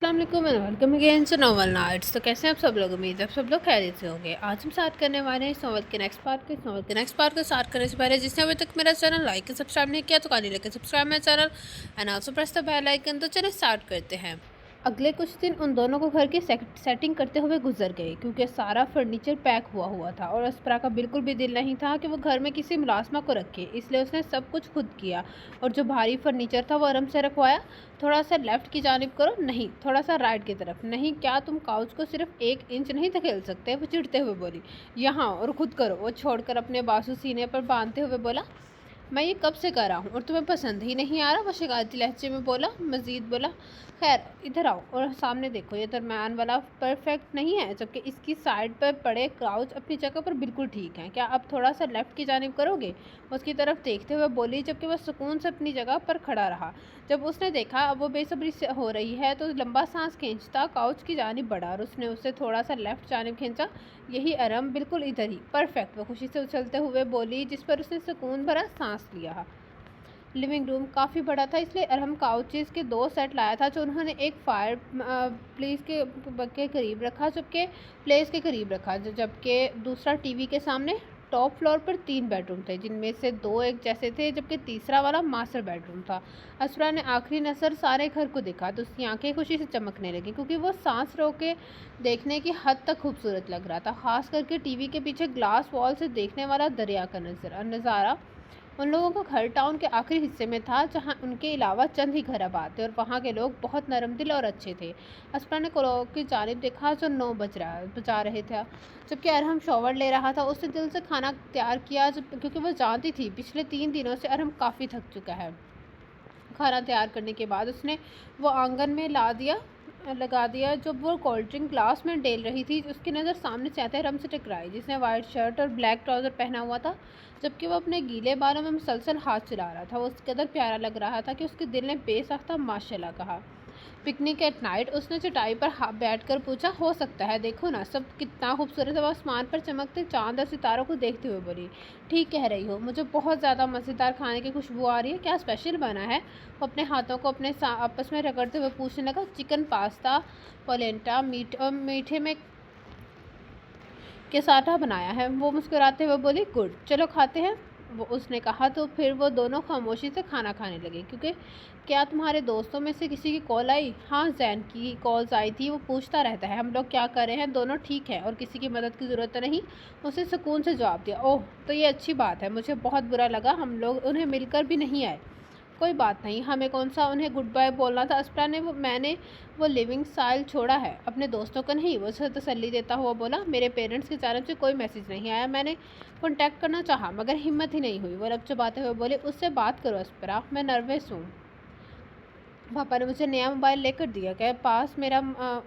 अस्सलाम वालेकुम and welcome again to novel nights. तो कैसे हैं आप सब लोग? उम्मीद है आप सब लोग खैरियत से होंगे। आज हम स्टार्ट करने वाले हैं इस नोवेल के नेक्स्ट पार्ट को। इस नोवेल के नेक्स्ट पार्ट को स्टार्ट करने से पहले जिसने अभी तक मेरा चैनल लाइक एंड सब्सक्राइब नहीं किया तो काइंडली लाइक एंड सब्सक्राइब मेरा channel and also press the bell icon. तो चलिए स्टार्ट करते हैं। अगले कुछ दिन उन दोनों को घर की सेटिंग करते हुए गुजर गए क्योंकि सारा फर्नीचर पैक हुआ था और अस्परा का बिल्कुल भी दिल नहीं था कि वो घर में किसी मुलाजमा को रखे, इसलिए उसने सब कुछ खुद किया और जो भारी फर्नीचर था वो आराम से रखवाया। थोड़ा सा लेफ्ट की जानिब करो, नहीं थोड़ा सा राइट की तरफ, नहीं क्या तुम काउच को सिर्फ 1 इंच नहीं धकेल सकते? वो चिढ़ते हुए बोली। यहाँ और खुद करो। वो छोड़कर अपने बाजू सीने पर बांधते हुए बोला, मैं ये कब से कर रहा हूँ और तुम्हें पसंद ही नहीं आ रहा? वो शिकायती लहजे में बोला। मजीद बोला, खैर इधर आओ और सामने देखो, ये दरम्यान वाला परफेक्ट नहीं है जबकि इसकी साइड पर पड़े क्राउच अपनी जगह पर बिल्कुल ठीक है। क्या अब थोड़ा सा लेफ्ट की जानिब करोगे? उसकी तरफ देखते हुए बोली, जबकि वह सुकून से अपनी जगह पर खड़ा रहा। जब उसने देखा अब वो बेसब्री से हो रही है तो लंबा सांस खींचता काउच की जानिब बढ़ा और उसने उसे थोड़ा सा लेफ्ट जानिब खींचा। यही आराम, बिल्कुल इधर ही, परफेक्ट। वो खुशी से उछलते हुए बोली, जिस पर उसने सुकून भरा सांस लिया। लिविंग रूम काफ़ी बड़ा था, इसलिए अरहम काउचेस के 2 सेट लाया था जो उन्होंने एक फायर प्लेस के करीब रखा, जबकि दूसरा टीवी के सामने। टॉप फ्लोर पर 3 बेडरूम थे जिनमें से 2 एक जैसे थे जबकि तीसरा वाला मास्टर बेडरूम था। असरा ने आखिरी नज़र सारे घर को देखा तो उसकी आंखें खुशी से चमकने लगी क्योंकि वो सांस रोके देखने की हद तक खूबसूरत लग रहा था, खास करके टीवी के पीछे ग्लास वॉल से देखने वाला दरिया का नज़ारा। उन लोगों का घर टाउन के आखिरी हिस्से में था जहां उनके अलावा चंद ही घर आबाद थे और वहां के लोग बहुत नरम दिल और अच्छे थे। अस्परा ने क्लॉक की जानिब देखा जो 9 बजा रहे थे, जबकि अरहम शॉवर ले रहा था। उसने दिल से खाना तैयार किया क्योंकि वह जानती थी पिछले 3 दिनों से अरहम काफ़ी थक चुका है। खाना तैयार करने के बाद उसने वो आंगन में लगा दिया। जब वो कोल्ड ड्रिंक ग्लास में डेल रही थी उसकी नज़र सामने से आते अरहम से टकराई, जिसने वाइट शर्ट और ब्लैक ट्राउज़र पहना हुआ था जबकि वो अपने गीले बालों में मुसलसल हाथ चला रहा था। वो उस कदर प्यारा लग रहा था कि उसके दिल ने बेसाख्ता माशाल्लाह कहा। पिकनिक एट नाइट, उसने चटाई पर बैठ कर पूछा, हो सकता है, देखो ना सब कितना खूबसूरत है। वो आसमान पर चमकते चांद और सितारों को देखते हुए बोली, ठीक कह रही हो, मुझे बहुत ज़्यादा मज़ेदार खाने की खुशबू आ रही है। क्या स्पेशल बना है? वो अपने हाथों को आपस में रगड़ते हुए पूछने लगा। चिकन पास्ता पोलेंटा मीठे में के साथ बनाया है। वो मुस्कुराते हुए बोली, गुड, चलो खाते हैं। वो उसने कहा तो फिर वो दोनों खामोशी से खाना खाने लगे। क्योंकि क्या तुम्हारे दोस्तों में से किसी की कॉल आई? हाँ, जैन की कॉल्स आई थी। वो पूछता रहता है हम लोग क्या कर रहे हैं, दोनों ठीक है और किसी की मदद की ज़रूरत नहीं। उसे सुकून से जवाब दिया। ओह, तो ये अच्छी बात है, मुझे बहुत बुरा लगा हम लोग उन्हें मिलकर भी नहीं आए। कोई बात नहीं, हमें कौन सा उन्हें गुड बाय बोलना था। अस्परा ने मैंने वो लिविंग स्टाइल छोड़ा है, अपने दोस्तों को नहीं। वो उसे तसल्ली देता हुआ बोला, मेरे पेरेंट्स की जानब से कोई मैसेज नहीं आया। मैंने कॉन्टैक्ट करना चाहा मगर हिम्मत ही नहीं हुई। वो लपचपाते हुए बोले, उससे बात करो अस्परा, मैं नर्वस हूँ। पापा ने मुझे नया मोबाइल लेकर दिया, क्या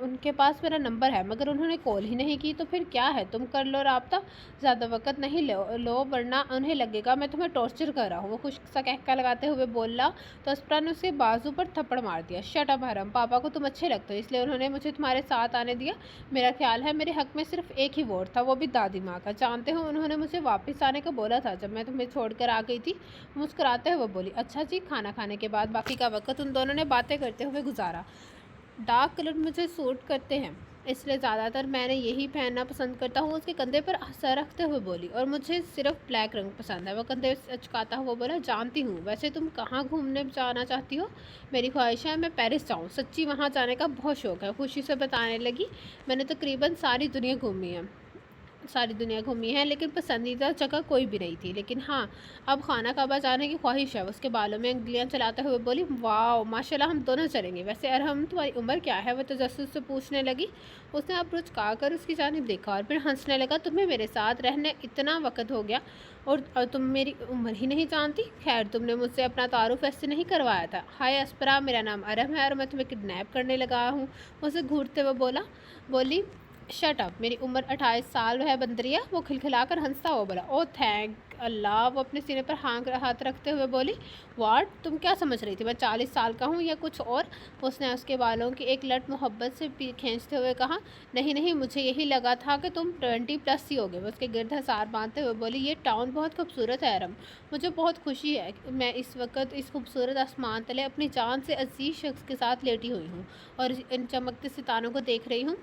उनके पास मेरा नंबर है मगर उन्होंने कॉल ही नहीं की। तो फिर क्या है, तुम कर लो रब्ता, ज़्यादा वक्त नहीं लो वरना उन्हें लगेगा मैं तुम्हें टॉर्चर कर रहा हूँ। वो खुश सा कहका लगाते हुए बोला तो अस्परा ने उसके बाजू पर थप्पड़ मार दिया। शट अप हरम, पापा को तुम अच्छे लगते हो इसलिए उन्होंने मुझे तुम्हारे साथ आने दिया। मेरा ख्याल है मेरे हक में सिर्फ एक ही वोट था, वो भी दादी माँ का। जानते हो उन्होंने मुझे वापस आने का बोला था जब मैं तुम्हें छोड़कर आ गई थी। मुस्कुराते हुए बोली, अच्छा जी। खाना खाने के बाद बाकी का वक्त उन दोनों ने बातें करते हुए गुजारा। डार्क कलर मुझे सूट करते हैं इसलिए ज़्यादातर मैंने यही पहनना पसंद करता हूँ। उसके कंधे पर सर रखते हुए बोली, और मुझे सिर्फ ब्लैक रंग पसंद है। वो कंधे अचकाता हुआ बोला, जानती हूँ, वैसे तुम कहाँ घूमने जाना चाहती हो? मेरी ख्वाहिश है मैं पेरिस जाऊँ, सच्ची वहाँ जाने का बहुत शौक़ है। खुशी से बताने लगी, मैंने तकरीबन सारी दुनिया घूमी है लेकिन पसंदीदा जगह कोई भी नहीं थी। लेकिन हाँ, अब खाना काबा जाने की ख्वाहिश है। उसके बालों में उंगलियां चलाते हुए बोली, वाह माशाल्लाह, हम दोनों चलेंगे। वैसे अरहम तुम्हारी उम्र क्या है? वह तजस्सुस से पूछने लगी। उसने अप्रोच कर उसकी जानिब देखा और फिर हंसने लगा। तुम्हें मेरे साथ रहने इतना वक्त हो गया और तुम मेरी उम्र ही नहीं जानती? खैर, तुमने मुझसे अपना तारुफ ऐसे नहीं करवाया था। हाय अस्परा, मेरा नाम अरहम है और मैं तुम्हें किडनैप करने लगा हूँ। उसे घूरते हुए बोली, शट अप, मेरी उम्र 28 साल है बंदरिया। वो खिलखिलाकर हंसता हुआ बोला। ओ थैंक अल्लाह। वो अपने सीने पर हाथ रखते हुए बोली। व्हाट, तुम क्या समझ रही थी मैं 40 साल का हूँ या कुछ और? उसने उसके बालों की एक लट मोहब्बत से खींचते हुए कहा। नहीं नहीं, मुझे यही लगा था कि तुम 20+ ही होगे। वो उसके गिर्द हसार बांधते हुए बोली। ये टाउन बहुत खूबसूरत है अरम। मुझे बहुत खुशी है कि मैं इस वक्त इस खूबसूरत आसमान तले अपनी जान से अजीज शख्स के साथ लेटी हुई हूँ और इन चमकते सितारों को देख रही हूँ।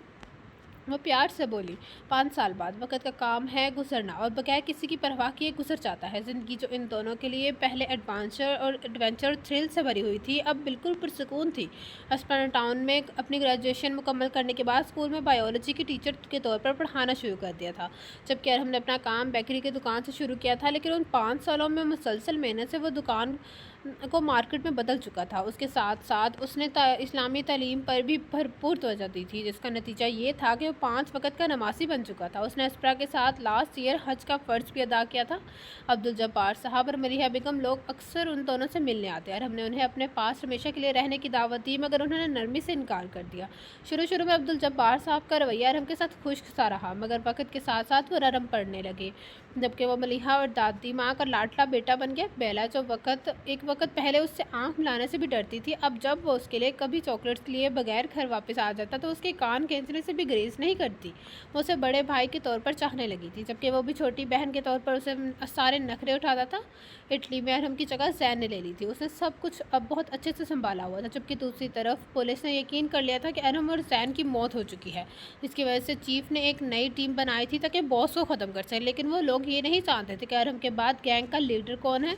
वो प्यार से बोली। 5 साल बाद वक़्त का काम है गुजरना और बगैर किसी की परवाह किए गुजर जाता है। ज़िंदगी जो इन दोनों के लिए पहले एडवेंचर थ्रिल से भरी हुई थी, अब बिल्कुल पुरसुकून थी। अस्पना टाउन में अपनी ग्रेजुएशन मुकम्मल करने के बाद स्कूल में बायोलॉजी की टीचर के तौर पर पढ़ाना शुरू कर दिया था। जबकि हमने अपना काम बेकरी की दुकान से शुरू किया था, लेकिन उन 5 सालों में मुसलसल मेहनत से वो दुकान को मार्केट में बदल चुका था। उसके साथ साथ उसने इस्लामी तालीम पर भी भरपूर तवज्जो दी थी, जिसका नतीजा ये था कि वो 5 वक़्त का नमाज़ी बन चुका था। उसने अस्परा के साथ लास्ट ईयर हज का फ़र्ज़ भी अदा किया था। अब्दुल जब्बार साहब और मरीहा बेगम लोग अक्सर उन दोनों से मिलने आते और हमने उन्हें अपने पास हमेशा के लिए रहने की दावत दी, मगर उन्होंने नरमी से इनकार कर दिया। शुरू में अब्दुल जब्बार साहब का रवैया अरहम के साथ खुश्क सा रहा, मगर वक़्त के साथ साथ वो नरम पड़ने लगे। जबकि वो मलिहा और दादी माँ का लाडला बेटा बन गया। बेला जो एक वक्त पहले उससे आंख मिलाने से भी डरती थी, अब जब वो उसके लिए कभी चॉकलेट्स लिए बगैर घर वापस आ जाता तो उसके कान खींचने से भी ग्रेस नहीं करती। वो उसे बड़े भाई के तौर पर चाहने लगी थी, जबकि वो भी छोटी बहन के तौर पर उसे सारे नखरे उठाता था। इटली में अरहम की जगह जैन ने ले ली थी। उसने सब कुछ अब बहुत अच्छे से संभाला हुआ था, जबकि दूसरी तरफ पुलिस ने यकीन कर लिया था कि अरहम और जैन की मौत हो चुकी है, जिसकी वजह से चीफ ने एक नई टीम बनाई थी ताकि बॉस को ख़त्म कर सके। लेकिन वो लोग ये नहीं जानते थे कि अरहम के बाद गैंग का लीडर कौन है।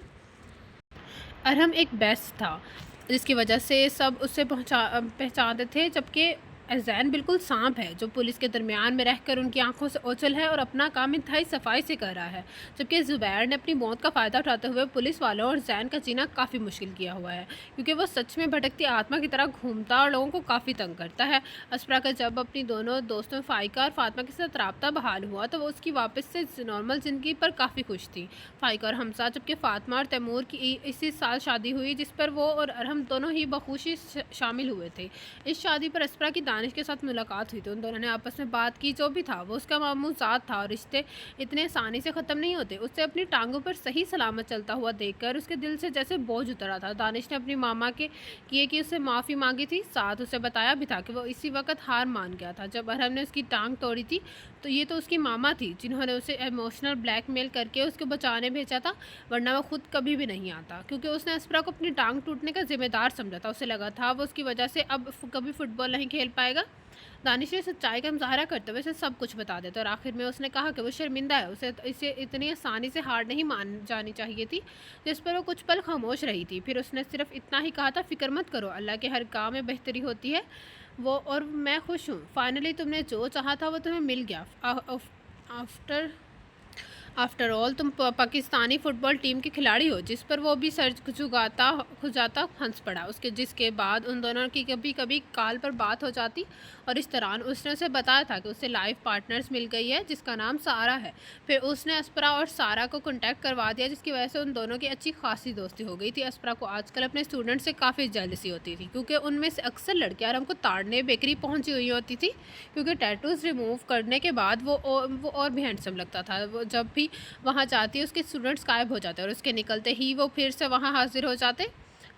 अरहम एक बेस्ट था, जिसकी वजह से सब उससे पहचानते थे, जबकि जैन बिल्कुल सांप है जो पुलिस के दरमियान में रहकर उनकी आंखों से ओझल है और अपना काम इंतहाई सफाई से कर रहा है। जबकि ज़ुबैर ने अपनी मौत का फ़ायदा उठाते हुए पुलिस वालों और जैन का जीना काफ़ी मुश्किल किया हुआ है, क्योंकि वो सच में भटकती आत्मा की तरह घूमता और लोगों को काफ़ी तंग करता है। अस्परा का जब अपनी दोनों दोस्तों फ़ाइका और फातिमा के साथ राब्ता बहाल हुआ तो वो उसकी वापस से नॉर्मल ज़िंदगी पर काफ़ी खुश थी। फ़ाइका और हमसा, जबकि फातिमा और तैमूर की इसी साल शादी हुई, जिस पर वो और अरहम दोनों ही बखुशी शामिल हुए थे। इस शादी पर अस्परा की दानिश के साथ मुलाकात हुई तो उन दोनों ने आपस में बात की। जो भी था वो उसका मामूल ज़ात था और रिश्ते इतने आसानी से ख़त्म नहीं होते। उससे अपनी टांगों पर सही सलामत चलता हुआ देखकर उसके दिल से जैसे बोझ उतरा था। दानिश ने अपनी मामा के किए कि उससे माफ़ी मांगी थी, साथ उसे बताया भी था कि वो इसी वक्त हार मान गया था जब अरहम ने उसकी टांग तोड़ी थी। तो ये तो उसकी मामा थी जिन्होंने उसे इमोशनल ब्लैकमेल करके उसको बचाने भेजा था, वरना वो खुद कभी भी नहीं आता, क्योंकि उसने अस्परा को अपनी टांग टूटने का जिम्मेदार समझा था। उसे लगा था वो उसकी वजह से अब कभी फुटबॉल नहीं खेल पाएगा। दानिश ने सच्चाई का मुजाहरा करते हुए उसे सब कुछ बता देता और आखिर में उसने कहा कि वो शर्मिंदा है, उसे इसे इतनी आसानी से हार नहीं मान जानी चाहिए थी, जिस पर वो कुछ पल खामोश रही थी। फिर उसने सिर्फ इतना ही कहा था, फिक्र मत करो, अल्लाह के हर काम में बेहतरी होती है, वो और मैं खुश हूँ। फाइनली तुमने जो चाहा था वो तुम्हें मिल गया। आफ्टर ऑल तुम पाकिस्तानी फ़ुटबॉल टीम के खिलाड़ी हो। जिस पर वो भी सर झुकाता खुजाता हंस पड़ा। जिसके बाद उन दोनों की कभी कभी कॉल पर बात हो जाती और इस दौरान उसने उसे बताया था कि उसे लाइफ पार्टनर्स मिल गई है जिसका नाम सारा है। फिर उसने अस्परा और सारा को कॉन्टैक्ट करवा दिया, जिसकी वजह से उन दोनों की अच्छी खासी दोस्ती हो गई थी। अस्परा को आजकल अपने स्टूडेंट से काफ़ी जेलसी होती थी, क्योंकि उनमें से अक्सर लड़कियां हमको ताड़ने बेकरी पहुंची हुई होती थी, क्योंकि टैटूज़ रिमूव करने के बाद वो और भी हैंडसम लगता था। वो जब भी वहाँ जाती है उसके स्टूडेंट्स गायब हो जाते और उसके निकलते ही वो फिर से वहाँ हाजिर हो जाते।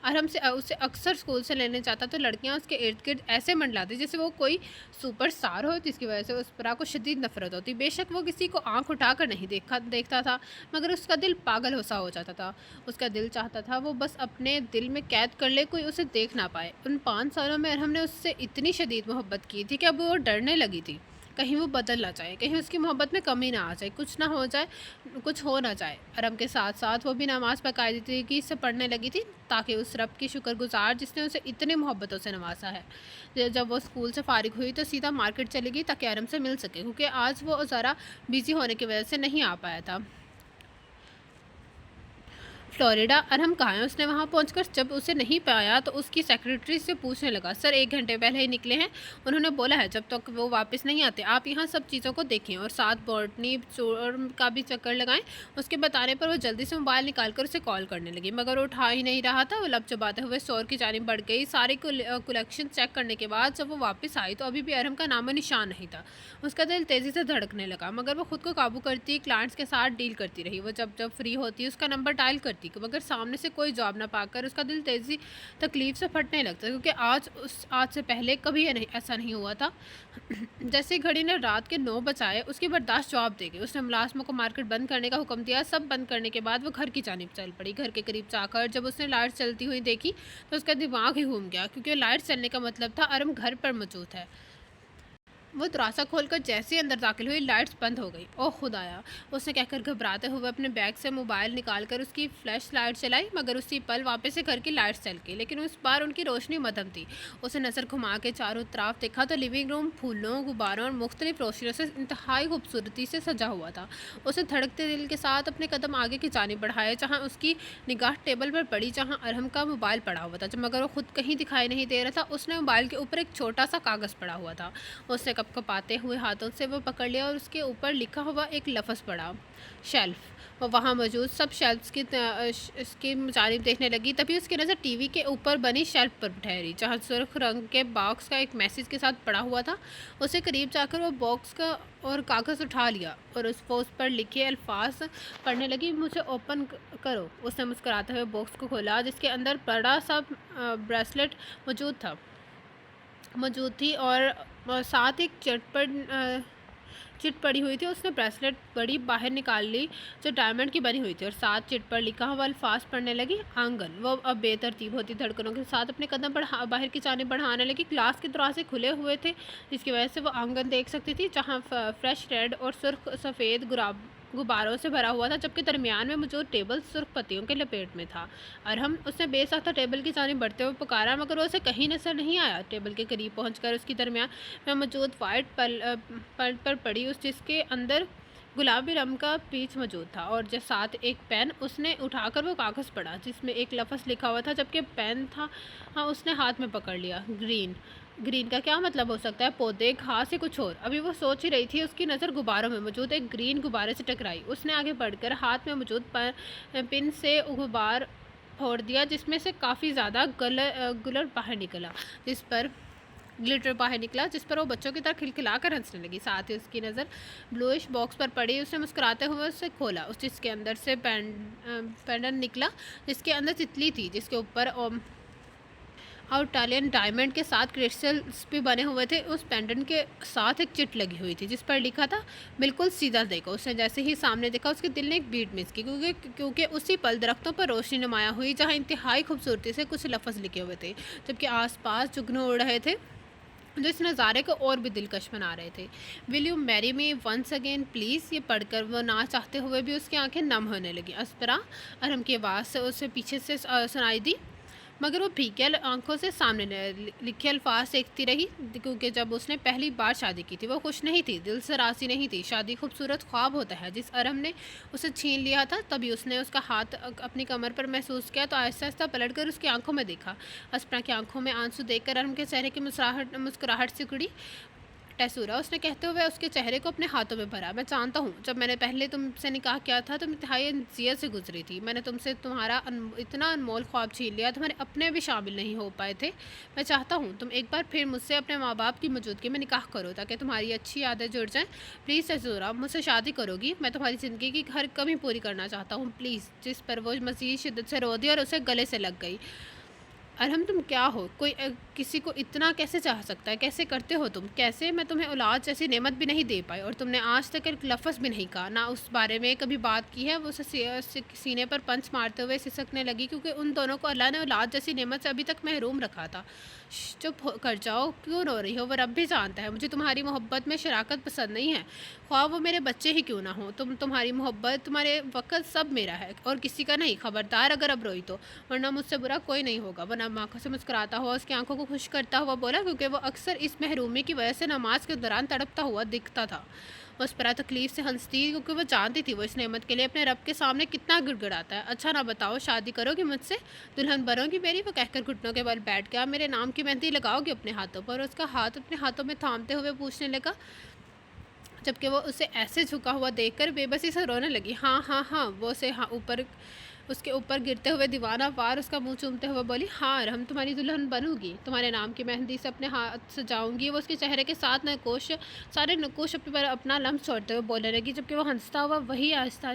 और हमसे उसे अक्सर स्कूल से लेने जाता तो लड़कियाँ उसके इर्द गिर्द ऐसे मंडलाती जैसे वो कोई सुपर स्टार हो, जिसकी वजह से अस्परा को शदीद नफरत होती। बेशक वो किसी को आंख उठाकर नहीं देखता था, मगर उसका दिल पागल सा हो जाता था। उसका दिल चाहता था वो बस अपने दिल में कैद कर ले, कोई उसे देख ना पाए। उन 5 सालों में हमने उससे इतनी शदीद मोहब्बत की थी कि अब वो डरने लगी थी, कहीं वो बदल ना जाए, कहीं उसकी मोहब्बत में कमी ना आ जाए, कुछ हो ना जाए। अरम के साथ साथ वो भी नमाज़ बाकायदगी से पढ़ने लगी थी, ताकि उस रब की शुक्रगुजार जिसने उसे इतने मोहब्बतों से नवाजा है। जब वो स्कूल से फारिग हुई तो सीधा मार्केट चली गई ताकि अरम से मिल सके, क्योंकि आज वो ज़रा बिज़ी होने की वजह से नहीं आ पाया था। फ्लोरिडा। अरहम कहाँ है? उसने वहाँ पहुंचकर जब उसे नहीं पाया तो उसकी सेक्रेटरी से पूछने लगा, सर 1 घंटे पहले ही निकले हैं, उन्होंने बोला है जब तक वो वापस नहीं आते आप यहाँ सब चीज़ों को देखें और साथ बॉटनी स्टोर का भी चक्कर लगाएं। उसके बताने पर वो जल्दी से मोबाइल निकाल कर उसे कॉल करने लगी, मगर वो उठा ही नहीं रहा था। वो लपचपाते हुए स्टोर की जानिब बढ़ गई। सारे कलेक्शन चेक करने के बाद जब वो वापस आई तो अभी भी अरहम का नामो निशान नहीं था। उसका दिल तेज़ी से धड़कने लगा, मगर वो खुद को काबू करती क्लाइंट्स के साथ डील करती रही। वो जब जब फ्री होती उसका नंबर डायल करती, मगर सामने से कोई जवाब ना पाकर उसका दिल तेज़ी तकलीफ से फटने लगता, क्योंकि आज से पहले कभी ऐसा नहीं हुआ था। जैसे ही घड़ी ने रात के 9 बजाए उसकी बर्दाश्त जवाब दे गई। उसने मुलाजमों को मार्केट बंद करने का हुक्म दिया। सब बंद करने के बाद वो घर की जानिब चल पड़ी। घर के करीब जाकर जब उसने लाइट चलती हुई देखी तो उसका दिमाग ही घूम गया, क्योंकि लाइट चलने का मतलब था अरहम घर पर मौजूद है। वो दरवाज़ा खोलकर जैसे ही अंदर दाखिल हुई लाइट्स बंद हो गई। ओह खुदाया, उसने कहकर घबराते हुए अपने बैग से मोबाइल निकालकर उसकी फ्लैश लाइट चलाई, मगर उसी पल वापस से घर की लाइट्स चल गई, लेकिन उस बार उनकी रोशनी मध्यम थी। उसे नज़र घुमा के चारों तरफ देखा तो लिविंग रूम फूलों, गुब्बारों और मुख्तलिफ रोशनियों से इंतहाई खूबसूरती से सजा हुआ था। उसे धड़कते दिल के साथ अपने कदम आगे की जानिब बढ़ाए, जहाँ उसकी निगाह टेबल पर पड़ी जहाँ अरहम का मोबाइल पड़ा हुआ था, मगर वो खुद कहीं दिखाई नहीं दे रहा था। उसने मोबाइल के ऊपर एक छोटा सा कागज़ पड़ा हुआ था। उसने कपकपाते हुए हाथों से वो पकड़ लिया और उसके ऊपर लिखा हुआ एक लफ्ज़ पड़ा, शेल्फ। वो वहाँ मौजूद सब शेल्फ्स की जानिब देखने लगी। तभी उसकी नज़र टीवी के ऊपर बनी शेल्फ पर ठहरी, जहाँ सुर्ख रंग के बॉक्स का एक मैसेज के साथ पड़ा हुआ था। उसे करीब जाकर वो बॉक्स का और कागज़ उठा लिया और उस पर लिखे अल्फाज पढ़ने लगी, मुझे ओपन करो। उसने मुस्कुराते हुए बॉक्स को खोला, जिसके अंदर बड़ा सा ब्रेसलेट मौजूद थी और साथ एक चिट पड़ी हुई थी। उसने ब्रेसलेट बड़ी बाहर निकाल ली जो डायमंड की बनी हुई थी और साथ चिट पर लिखा हुआ अल्फाज पढ़ने लगी, आंगन। वो अब बेतरतीब होती धड़कनों के साथ अपने कदम बाहर की जानिब बढ़ाने लगी। क्लास के दरवाजे खुले हुए थे, जिसकी वजह से वो आंगन देख सकती थी, जहाँ फ्रेश रेड और सुर्ख सफ़ेद गुब्बारों से भरा हुआ था, जबकि दरमियान में मौजूद टेबल सुर्ख पत्तियों के लपेट में था। अरहम, उसने बेसाख्ता टेबल की जानिब बढ़ते हुए पुकारा, मगर वो उसे कहीं नजर नहीं आया। टेबल के करीब पहुंचकर उसकी दरमियान में मौजूद वाइट पल पर पड़ी, जिसके अंदर गुलाबी रंग का पीच मौजूद था और साथ एक पेन। उसने उठाकर वो कागज़ पढ़ा जिसमें एक लफ्ज़ लिखा हुआ था, जबकि पेन था हाँ उसने हाथ में पकड़ लिया। ग्रीन का क्या मतलब हो सकता है? पौधे, घास या कुछ और? अभी वो सोच ही रही थी, उसकी नज़र गुब्बारों में मौजूद एक ग्रीन गुब्बारे से टकराई। उसने आगे बढ़कर हाथ में मौजूद पिन से गुब्बार फोड़ दिया, जिसमें से काफ़ी ज़्यादा ग्लिटर बाहर निकला, जिस पर वो बच्चों की तरह खिलखिला कर हंसने लगी। साथ ही उसकी नज़र ब्लूइश बॉक्स पर पड़ी। उसने मुस्कुराते हुए उसे खोला। जिसके अंदर से पेंडेंट निकला, जिसके अंदर तितली थी, जिसके ऊपर और इटालियन डायमंड के साथ क्रिस्टल्स भी बने हुए थे। उस पेंडेंट के साथ एक चिट लगी हुई थी जिस पर लिखा था, बिल्कुल सीधा देखो। उसने जैसे ही सामने देखा उसके दिल ने एक बीट मिस की, क्योंकि उसी पल दरख्तों पर रोशनी नुमाया हुई, जहाँ इंतहाई खूबसूरती से कुछ लफ्ज़ लिखे हुए थे, जबकि आसपास जुगनू उड़ रहे थे जो इस नज़ारे को और भी दिलकश बना रहे थे। Will you marry me once again please? ये पढ़कर वो ना चाहते हुए भी उसकी आंखें नम होने लगी। अस्परा, अरहम की आवाज़ से उसे पीछे से सुनाई दी, मगर वो फीके आंखों से सामने लिखे अल्फाज देखती रही, क्योंकि जब उसने पहली बार शादी की थी वो खुश नहीं थी, दिल से राज़ी नहीं थी। शादी खूबसूरत ख्वाब होता है। जिस अरहम ने उसे छीन लिया था, तभी उसने उसका हाथ अपनी कमर पर महसूस किया तो आहिस्ता आहिस्ता पलटकर उसकी आंखों में देखा। अस्परा की आंखों में आंसू देखकर अरहम के चेहरे की मुस्कुराहट सिकुड़ी। टेसूरा, उसने कहते हुए उसके चेहरे को अपने हाथों में भरा, मैं जानता हूँ जब मैंने पहले तुमसे निकाह किया था तुम इंतहाई अज़ियत से गुजरी थी। मैंने तुमसे तुम्हारा इतना अनमोल ख्वाब छीन लिया, तुम्हारे अपने भी शामिल नहीं हो पाए थे। मैं चाहता हूँ तुम एक बार फिर मुझसे अपने माँ बाप की मौजूदगी में निकाह करो, ताकि तुम्हारी अच्छी यादें जुड़ जाएँ। प्लीज़ टेसूरा, मुझसे शादी करोगी? मैं तुम्हारी ज़िंदगी की हर कमी पूरी करना चाहता हूँ, प्लीज़। जिस पर वो मज़ीद शिद्दत से रो दी और उसे गले से लग गई। अरहम, तुम क्या हो? कोई किसी को इतना कैसे चाह सकता है? कैसे करते हो तुम? कैसे? मैं तुम्हें औलाद जैसी नेमत भी नहीं दे पाई और तुमने आज तक एक लफ्ज़ भी नहीं कहा, ना उस बारे में कभी बात की है। वो उसे सीने पर पंच मारते हुए सिसकने लगी, क्योंकि उन दोनों को अल्लाह ने औलाद जैसी नेमत से अभी तक महरूम रखा था। चुप कर जाओ, क्यों रो रही हो? वो रब भी जानता है मुझे तुम्हारी मोहब्बत में शराकत पसंद नहीं है, ख्वाह वो मेरे बच्चे ही क्यों ना हो। तुम्हारी मोहब्बत, तुम्हारे वक़्त सब मेरा है और किसी का नहीं। खबरदार अगर अब रोई तो, वरना मुझसे बुरा कोई नहीं होगा। वरना आंखों से मुस्कुराता हुआ उसकी आंखों को खुश करता हुआ बोला, क्योंकि वो अक्सर इस महरूमी की वजह से नमाज के दौरान तड़पता हुआ दिखता था। उस पर तकलीफ से हंसती क्योंकि वो जानती थी वो इस नेमत के लिए अपने रब के सामने कितना गिड़गिड़ाता है। अच्छा ना बताओ, शादी करोगी मुझसे, दुल्हन बनोगी मेरी? वो कहकर घुटनों के बल बैठ गया। मेरे नाम की मेहंदी लगाओगी अपने हाथों पर? उसका हाथ अपने हाथों में थामते हुए पूछने लगा, जबकि वो उसे ऐसे झुका हुआ देखकर बेबसी से रोने लगी। हाँ हाँ हाँ, वो उसे हाँ ऊपर उसके ऊपर गिरते हुए दीवाना वार उसका मुंह चूमते हुए बोली, हाँ हम तुम्हारी दुल्हन बनूंगी, तुम्हारे नाम की मेहंदी से अपने हाथ सजाऊंगी। वो उसके चेहरे के साथ नकोश सारे नकोश अपने पर अपना लम्स छोड़ते हुए बोलने लगी, जबकि वो हंसता हुआ वहीं आहिस्ता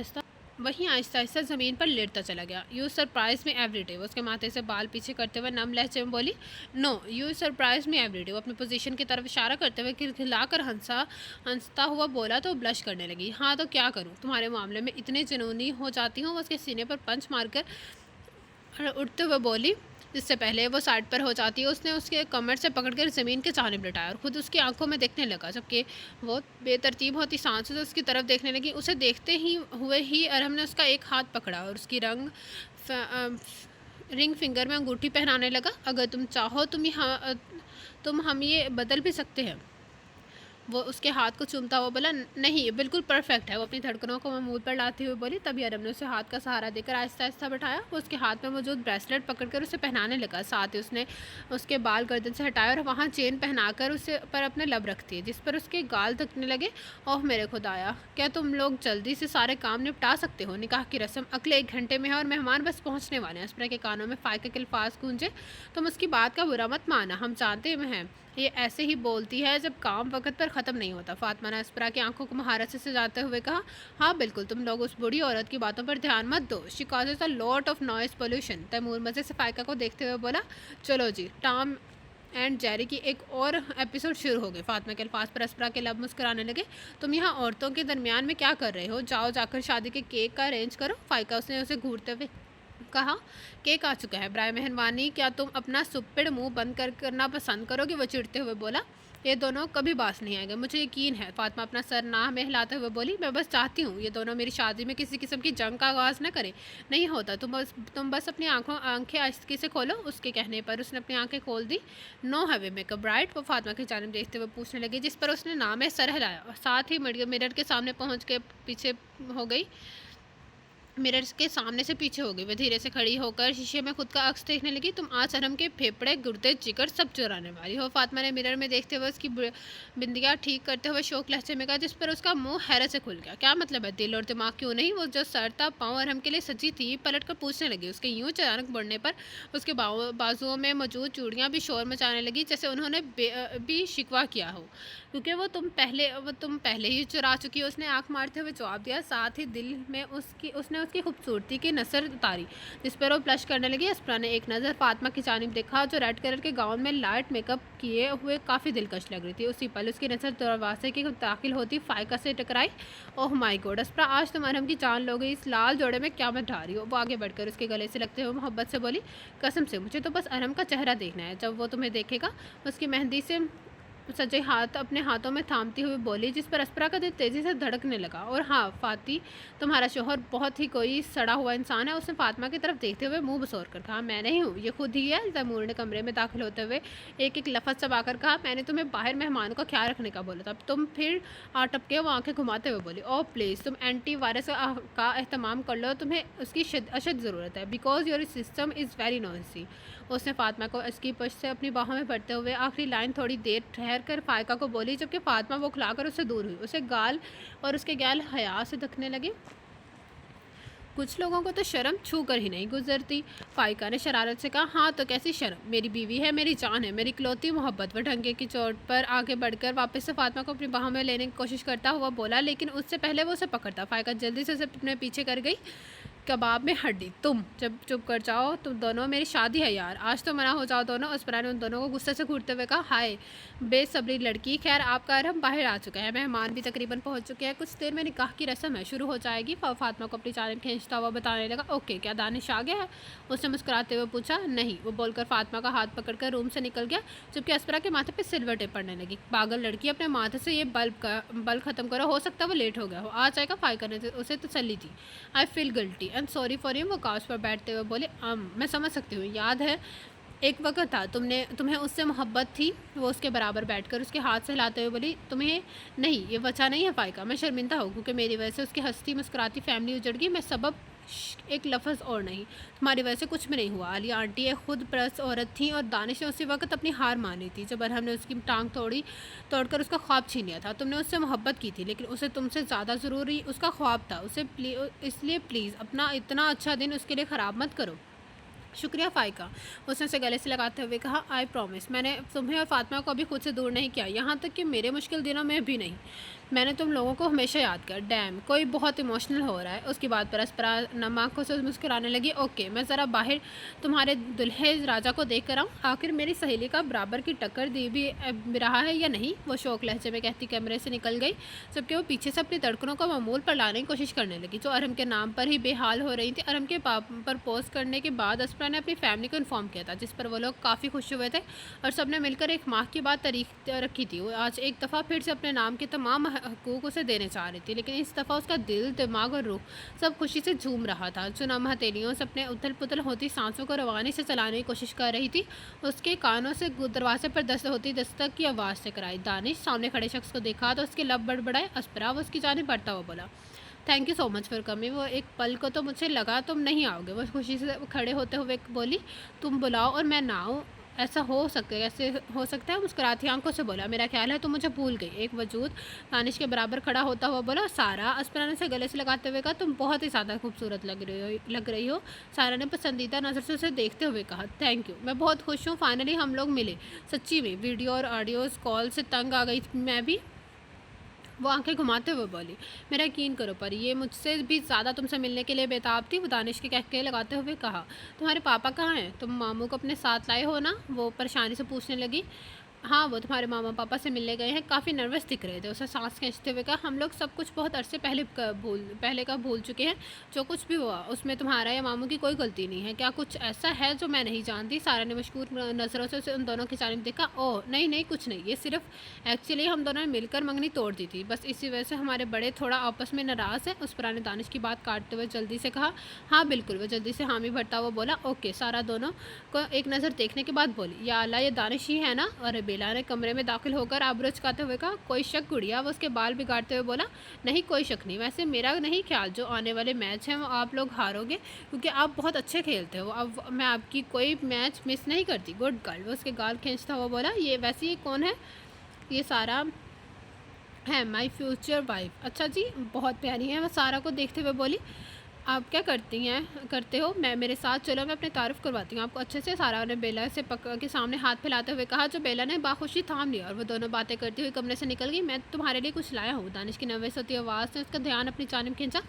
आहिस्ता ज़मीन पर लेटता चला गया। You surprise me every day, वो उसके माथे से बाल पीछे करते हुए नम लहजे में बोली, no you surprise me every day. वो अपनी पोजीशन की तरफ इशारा करते हुए खिलखिलाकर हंसता हुआ बोला तो ब्लश करने लगी। हाँ तो क्या करूँ, तुम्हारे मामले में इतने जुनूनी हो जाती हूँ। वो उसके सीने पर पंच मारकर उठते हुए बोली, जिससे पहले वो साइड पर हो जाती है। उसने उसके कमर से पकड़कर ज़मीन के जानिब लटाया और खुद उसकी आंखों में देखने लगा, जबकि वो बेतरतीब होती सांसों से उसकी तरफ देखने लगी। उसे देखते ही हुए ही अरहम ने उसका एक हाथ पकड़ा और उसकी रिंग फिंगर में अंगूठी पहनाने लगा। अगर तुम चाहो तुम हम ये बदल भी सकते हैं। वो उसके हाथ को चूमता हुआ बोला, नहीं ये बिल्कुल परफेक्ट है। वो अपनी धड़कनों को मुंह पर लाते हुए बोली। तभी अरब ने उसे हाथ का सहारा देकर आहिस्ता आहिस्ता बैठाया। वो उसके हाथ में मौजूद ब्रेसलेट पकड़कर उसे पहनाने लगा। साथ ही उसने उसके बाल गर्दन से हटाए और वहाँ चेन पहनाकर उसे पर अपने लब रख दिए, जिस पर उसके गाल थकने लगे। ओह मेरे खुदाया, क्या तुम लोग जल्दी से सारे काम निपटा सकते हो? निकाह की रस्म अगले 1 घंटे में है और मेहमान बस पहुँचने वाले हैं। अस्परा के कानों में फ़ाइका के अल्फाज गूंजे, तुम उसकी बात का बुरा मत माना, हम जानते हैं ये ऐसे ही बोलती है जब काम वक्त पर ख़त्म नहीं होता। फातिमा ने अस्परा की आंखों को महारत से सजाते हुए कहा, हाँ बिल्कुल, तुम लोग उस बूढ़ी औरत की बातों पर ध्यान मत दो, she causes a lot of noise pollution. Taimur मज़े से फ़ाइका को देखते हुए बोला, चलो जी, टॉम एंड जेरी की एक और एपिसोड शुरू हो गई। फातिमा के अल्फाज पर अस्परा के लब मुस्कुराने लगे। तुम यहाँ औरतों के दरमियान में क्या कर रहे हो? जाओ जाकर शादी के केक का अरेंज करो। फ़ाइका उसने उसे घूरते हुए कहा, केक आ चुका है, ब्राय मेहरबानी क्या तुम अपना सुप्पिड़ मुंह बंद करना पसंद करोगे? वो चिढ़ते हुए बोला, ये दोनों कभी बास नहीं आएंगे, मुझे यकीन है। फातिमा अपना सर नाह में हिलाते हुए बोली, मैं बस चाहती हूँ ये दोनों मेरी शादी में किसी किस्म की जंग का आगाज़ न करें। नहीं होता, तुम बस अपनी आंखें आहिस्ती से खोलो। उसके कहने पर उसने अपनी आंखें खोल दी। नो हैव मेकअप ब्राइट, वो फातिमा की जानिब देखते हुए पूछने लगी, जिस पर उसने नाम है सर हिलाया और साथ ही मिरर के सामने पहुँच के पीछे हो गई। मिरर के सामने से पीछे हो गई। वह धीरे से खड़ी होकर शीशे में खुद का अक्स देखने लगी। तुम आज अरहम के फेफड़े, गुर्दे, जिगर सब चुराने वाली हो। फातिमा ने मिरर में देखते हुए उसकी बिंदियाँ ठीक करते हुए शौक लहजे में कहा, जिस पर उसका मुंह हैरत से खुल गया। क्या मतलब है, दिल और दिमाग क्यों नहीं? वो जो सर था पाँव अरहम के लिए सजी थी, पलट कर पूछने लगी। उसके यूँ अचानक बढ़ने पर उसके बाजुओं में मौजूद चूड़ियाँ भी शोर मचाने लगी, जैसे उन्होंने भी शिकवा किया हो, क्योंकि वो तुम पहले ही चुरा चुकी हो। उसने आँख मारते हुए जवाब दिया। साथ ही दिल में उसने उसकी खूबसूरती की नज़र उतारी, जिस पर वो ब्लश करने लगी। अस्परा ने एक नज़र फातिमा की जानिब देखा, जो रेड कलर के गाउन में लाइट मेकअप किए हुए काफ़ी दिलकश लग रही थी। उसी पल उसकी नज़र दरवाजे की दाखिल होती फ़ाइका से टकराई। ओह माय गॉड अस्परा, आज तुम अरहम की जान लोगे, इस लाल जोड़े में क्या मत ढा रही हो? वो आगे बढ़कर उसके गले से लगते हुए मोहब्बत से बोली, कसम से मुझे तो बस अरहम का चेहरा देखना है, जब वो तुम्हें देखेगा। उसकी मेहंदी से सजे हाथ अपने हाथों में थामती हुई बोली, जिस पर अस्परा का दिल तेज़ी से धड़कने लगा। और हाँ फाती, तुम्हारा शोहर बहुत ही कोई सड़ा हुआ इंसान है। उसने फातिमा की तरफ देखते हुए मुंह बसोर कर कहा, मैं नहीं हूँ, ये खुद ही है। तैमूर ने कमरे में दाखिल होते हुए एक एक लफ्ज़ चबाकर कहा, मैंने तुम्हें बाहर मेहमानों का ख्याल रखने का बोला था। तुम फिर टपके वो आंखें घुमाते हुए बोली, ओह प्लीज़ तुम एंटी वायरस का एहतमाम कर लो, तुम्हें उसकी अशद ज़रूरत है, because your system is very noisy. उसने फातिमा को इसकी पश्त से अपनी बाहों में भरते हुए आखिरी लाइन थोड़ी देर ठहर कर फ़ाइका को बोली, जबकि फातिमा वो खिलाकर उससे दूर हुई। उसे गाल और उसके गैल हया से धकने लगे। कुछ लोगों को तो शर्म छू कर ही नहीं गुजरती। फ़ाइका ने शरारत से कहा, हाँ तो कैसी शर्म, मेरी बीवी है, मेरी जान है, मेरी इकलौती मोहब्बत। वह ढंगे की चोट पर आगे बढ़कर वापस से फातिमा को अपनी बाहों में लेने की कोशिश करता हुआ बोला, लेकिन उससे पहले वो उसे पकड़ता। फ़ाइका जल्दी से उसे अपने पीछे कर गई। कबाब में हड्डी, तुम जब चुप कर जाओ, तुम दोनों, मेरी शादी है यार, आज तो मना हो जाओ दोनों। अस्परा ने उन दोनों को गुस्से से घूरते हुए कहा, हाय बेसब्री लड़की। खैर आपका अरहम बाहर आ चुका है, मेहमान भी तकरीबन पहुंच चुके हैं, कुछ देर में निकाह की रस्म है, शुरू हो जाएगी। फातिमा को अपनी जानिब खींचता हुआ बताने लगा, ओके क्या दानिश आ गया है? उसने मुस्कुराते हुए पूछा। नहीं, वो बोलकर फातिमा का हाथ पकड़कर रूम से निकल गया, जबकि अस्परा के माथे पर सिल्वर टेप पड़ने लगी। पागल लड़की, अपने माथे से ये बल्ब ख़त्म करो, हो सकता है वो लेट हो गया हो, आ जाएगा। फ़ाइका ने उसे तसल्ली दी। I feel guilty and sorry for you. वो काउच पर बैठते हुए बोले, मैं समझ सकती हूँ, याद है ایک وقت تھا تمہیں اس سے محبت تھی۔ وہ اس کے برابر بیٹھ کر اس کے ہاتھ سے ہلاتے ہوئے بولی، تمہیں نہیں، یہ وجہ نہیں ہے فائقہ، میں شرمندہ ہوں کیونکہ میری وجہ سے اس کی ہنستی مسکراتی فیملی اجڑ گئی، میں سبب ایک لفظ اور نہیں، تمہاری وجہ سے کچھ بھی نہیں ہوا۔ عالیہ آنٹی ایک خود پرست عورت تھیں اور دانش نے اسی وقت اپنی ہار مان لی تھی جب ارحم نے اس کی ٹانگ توڑ کر اس کا خواب چھین لیا تھا۔ تم نے اس سے محبت کی تھی لیکن اسے تم سے زیادہ ضروری اس کا خواب تھا، اس لیے پلیز اپنا اتنا اچھا دن اس کے لیے خراب مت کرو۔ شکریہ فائقہ، اس نے اسے گلے سے لگاتے ہوئے کہا، آئی پرومس، میں نے تمہیں اور فاطمہ کو ابھی خود سے دور نہیں کیا، یہاں تک کہ میرے مشکل دنوں میں بھی نہیں۔ میں نے تم لوگوں کو ہمیشہ یاد کر۔ ڈیم، کوئی بہت ایموشنل ہو رہا ہے۔ اس کی بات پر اسپرا نم آنکھوں سے مسکرانے لگی۔ اوکے، میں ذرا باہر تمہارے دلہے راجا کو دیکھ کر آؤں، آخر میری سہیلی کا برابر کی ٹکر دی بھی رہا ہے یا نہیں، وہ شوق لہجے میں کہتی کمرے سے نکل گئی، جبکہ وہ پیچھے سے اپنی دھڑکنوں کو معمول پر لانے کی کوشش کرنے لگی جو ارحم کے نام پر ہی بے حال ہو رہی تھی۔ ارحم کے پر پوسٹ کرنے کے بعد اسپرا نے اپنی فیملی کو انفارم کیا تھا، جس پر وہ لوگ کافی خوش ہوئے تھے اور سب نے مل کر ایک ماہ کے بعد تاریخ رکھی تھی۔ وہ آج ایک دفعہ پھر سے اپنے نام کے تمام حقوق اسے دینے چاہ رہی تھی، لیکن اس دفعہ اس کا دل، دماغ اور روح سب خوشی سے جھوم رہا تھا۔ چنم ہتھیلیوں سے اپنے اتھل پتھل ہوتی سانسوں کو روانی سے چلانے کی کوشش کر رہی تھی۔ اس کے کانوں سے دروازے پر دستک کی آواز ٹکرائی۔ دانش سامنے کھڑے شخص کو دیکھا تو اس کے لب بڑبڑائے۔ اسپرا، وہ اس کی جانب بڑھتا ہوا بولا، thank you so much for coming. وہ ایک پل کو تو مجھے لگا تم نہیں آؤ گے۔ وہ خوشی سے کھڑے ہوتے ہوئے بولی، تم بلاؤ اور میں نہ آؤں، ایسا ہو سکتا ہے؟ مسکراتی آنکھوں سے بولا، میرا خیال ہے تم مجھے بھول گئی۔ ایک وجود دانش کے برابر کھڑا ہوتا ہوا بولا، سارا۔ اسپرا نے اسے گلے سے لگاتے ہوئے کہا، تم بہت ہی زیادہ خوبصورت لگ رہی ہو۔ سارا نے پسندیدہ نظر سے اسے دیکھتے ہوئے کہا، تھینک یو، میں بہت خوش ہوں، فائنلی ہم لوگ ملے۔ سچی میں ویڈیو اور آڈیوز کال سے تنگ آ گئی میں بھی۔ وہ آنکھیں گھماتے ہوئے بولی، میرا یقین کرو پر یہ مجھ سے بھی زیادہ تم سے ملنے کے لیے بےتاب تھی۔ وہ دانش کے کہکے لگاتے ہوئے کہا، تمہارے پاپا کہاں ہیں؟ تم ماموں کو اپنے ساتھ لائے ہو نا؟ وہ پریشانی سے پوچھنے لگی۔ ہاں، وہ تمہارے ماما پاپا سے ملنے گئے ہیں، کافی نروس دکھ رہے تھے۔ اسے سانس کھینچتے ہوئے کہا، ہم لوگ سب کچھ بہت عرصے پہلے کا بھول چکے ہیں، جو کچھ بھی ہوا اس میں تمہارا یا ماموں کی کوئی غلطی نہیں ہے۔ کیا کچھ ایسا ہے جو میں نہیں جانتی؟ سارا نے مشکور نظروں سے اسے ان دونوں کی جانب دیکھا۔ اوہ نہیں کچھ نہیں، یہ صرف ایکچولی ہم دونوں نے مل کر منگنی توڑ دی تھی، بس اسی وجہ سے ہمارے بڑے تھوڑا آپس میں ناراض ہیں۔ اسپرا نے دانش کی بات کاٹتے ہوئے جلدی سے کہا، ہاں بالکل۔ وہ جلدی سے حامی بھرتا ہوا بولا، اوکے۔ سارا دونوں کو ایک نظر دیکھنے کے بعد بولی، یا اللہ، یہ دانش ہی ہے نا؟ اور بیلا نے کمرے میں داخل ہو کر آبرو چکاتے ہوئے کہا، کوئی شک گڑیا؟ وہ اس کے بال بگاڑتے ہوئے بولا، نہیں کوئی شک نہیں، ویسے میرا نہیں خیال جو آنے والے میچ ہیں وہ آپ لوگ ہارو گے کیونکہ آپ بہت اچھے کھیلتے ہو، اب میں آپ کی کوئی میچ مس نہیں کرتی۔ Good girl. وہ اس کے گال کھینچتا ہوا بولا، ویسے یہ کون ہے؟ یہ سارا ہے، مائی فیوچر وائف۔ اچھا جی، بہت پیاری ہے۔ وہ سارا کو دیکھتے ہوئے بولی، آپ کیا کرتے ہو؟ میرے ساتھ چلو، میں اپنے تعارف کرواتی ہوں آپ کو اچھے سے۔ سارا نے بیلا سے کے سامنے ہاتھ پھیلاتے ہوئے کہا، جو بیلا نے باخوشی تھام لیا اور وہ دونوں باتیں کرتی ہوئی کمرے سے نکل گئی۔ میں تمہارے لیے کچھ لایا ہوں۔ دانش کی نروس ہوتی آواز نے اس کا دھیان اپنی جانب کھینچا۔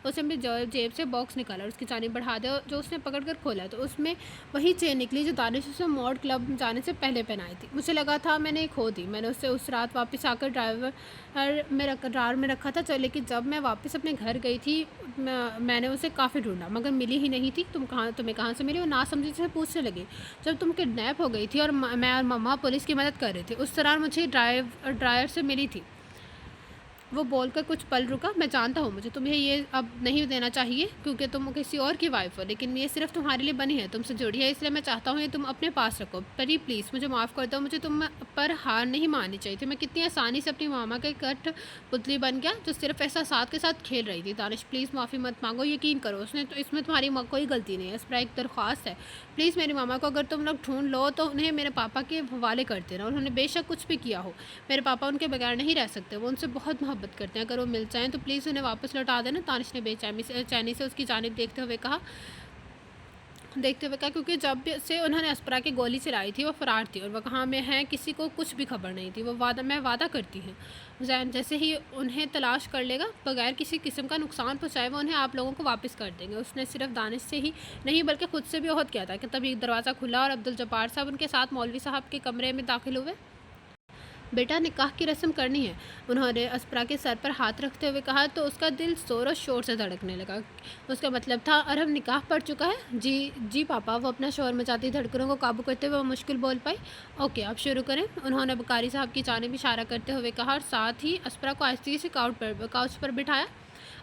اس نے اپنی جیب سے باکس نکالا اور اس کی جانب بڑھا دیا، جو اس نے پکڑ کر کھولا تو اس میں وہی چین نکلی جو دانش اسے موڈ کلب جانے سے پہلے پہنائی تھی۔ مجھے لگا تھا میں نے کھو دی، میں نے اسے اس رات واپس آ کر ڈرار میں رکھا تھا، لیکن جب میں واپس اپنے گھر گئی تھی میں نے اسے کافی ڈھونڈا مگر ملی ہی نہیں تھی۔ تمہیں کہاں سے ملی؟ وہ ناسمجھی سے پوچھنے لگی۔ جب تم کڈنیپ ہو گئی تھی اور میں اور مما پولیس کی مدد کر رہے تھے، اس دوران مجھے ڈرائر سے ملی تھی۔ وہ بول کر کچھ پل رکا، میں جانتا ہوں مجھے تمہیں یہ اب نہیں دینا چاہیے کیونکہ تم کسی اور کی وائف ہو، لیکن یہ صرف تمہارے لیے بنی ہے، تم سے جڑی ہے، اس لیے میں چاہتا ہوں یہ تم اپنے پاس رکھو۔ پری پلیز مجھے معاف کر دو، مجھے تم پر ہار نہیں ماننی چاہیے تھی۔ میں کتنی آسانی سے اپنی ماما کے کٹ پتلی بن گیا جو صرف احساسات کے ساتھ کھیل رہی تھی۔ دانش پلیز معافی مت مانگو، یقین کرو اس میں تمہاری کوئی غلطی نہیں ہے۔ اس پر ایک درخواست ہے، پلیز میری ماما کو اگر تم لوگ ڈھونڈ لو تو انہیں میرے پاپا کے حوالے کر دینا، انہوں نے بے شک کچھ بھی کیا ہو، میرے پاپا ان کے بغیر نہیں رہ سکتے، وہ ان سے بہت محبت کرتے ہیں، اگر وہ مل جائیں تو پلیز انہیں واپس لوٹا دینا۔ دانش نے بے چینی سے اس کی جانب دیکھتے ہوئے کہا کیونکہ جب سے انہوں نے اسپرا کی گولی چلائی تھی وہ فرار تھی اور وہ کہاں میں ہے کسی کو کچھ بھی خبر نہیں تھی۔ میں وعدہ کرتی ہوں زین جیسے ہی انہیں تلاش کر لے گا بغیر کسی قسم کا نقصان پہنچائے وہ انہیں آپ لوگوں کو واپس کر دیں گے۔ اس نے صرف دانش سے ہی نہیں بلکہ خود سے بھی عہد کیا تھا کہ تبھی دروازہ کھلا اور عبدالجبار صاحب ان کے ساتھ مولوی صاحب کے کمرے میں داخل ہوئے۔ بیٹا، نکاح کی رسم کرنی ہے، انہوں نے اسپرا کے سر پر ہاتھ رکھتے ہوئے کہا تو اس کا دل زور و شور سے دھڑکنے لگا۔ اس کا مطلب تھا ارحم نکاح پڑ چکا ہے؟ جی پاپا، وہ اپنا شور مچاتی دھڑکنوں کو قابو کرتے ہوئے مشکل بول پائی۔ اوکے، آپ شروع کریں، انہوں نے بکاری صاحب کی جانب اشارہ کرتے ہوئے کہا اور ساتھ ہی اسپرا کو آہستگی سے کاؤچ پر بٹھایا۔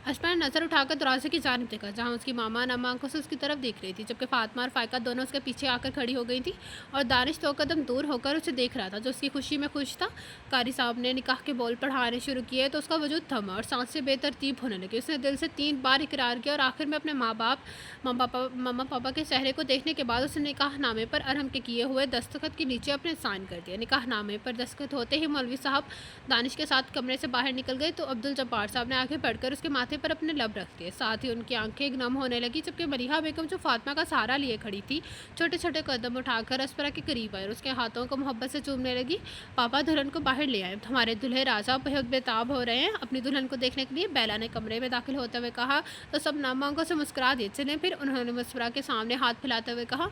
असमा ने नज़र उठाकर दरवाजे की जानिब देखा, जहाँ उसकी मामा नम आंखों से उसकी तरफ देख रही थी, जबकि फातिमा और फाइका दोनों उसके पीछे आकर खड़ी हो गई थी और दानिश 2 कदम दूर होकर उसे देख रहा था, जो उसकी खुशी में खुश था। कारी साहब ने निकाह के बोल पढ़ाने शुरू किए तो उसका वजूद थमा और सांसें बेतरतीब होने लगी। उसने दिल से 3 बार इकरार किया और आखिर में अपने मम्मा पापा के चेहरे को देखने के बाद उसने निकाहनामे पर अरहम के किए हुए दस्तखत के नीचे अपने साइन कर दिया। निकाहनामे पर दस्तखत होते ही मौलवी साहब दानिश के साथ कमरे से बाहर निकल गए तो अब्दुल जब्बार साहब ने आगे बढ़कर उसके माथे पर अपने लब रख दिए। साथ ही उनकी आंखें नम होने लगी, जबकि मलिहा बेगम जो फातिमा का सहारा लिए खड़ी थी, छोटे छोटे कदम उठाकर अस्परा के करीब आई और उसके हाथों को मोहब्बत से चूमने लगी। पापा दुल्हन को बाहर ले आए, हमारे दूल्हे राजा बहुत बेताब हो रहे हैं अपनी दुल्हन को देखने के लिए। बेला ने कमरे में दाखिल होते हुए कहा तो सब नाम आंखों से मुस्कुरा दिए चले। फिर उन्होंने मुस्कुरा के सामने हाथ फैलाते हुए कहा,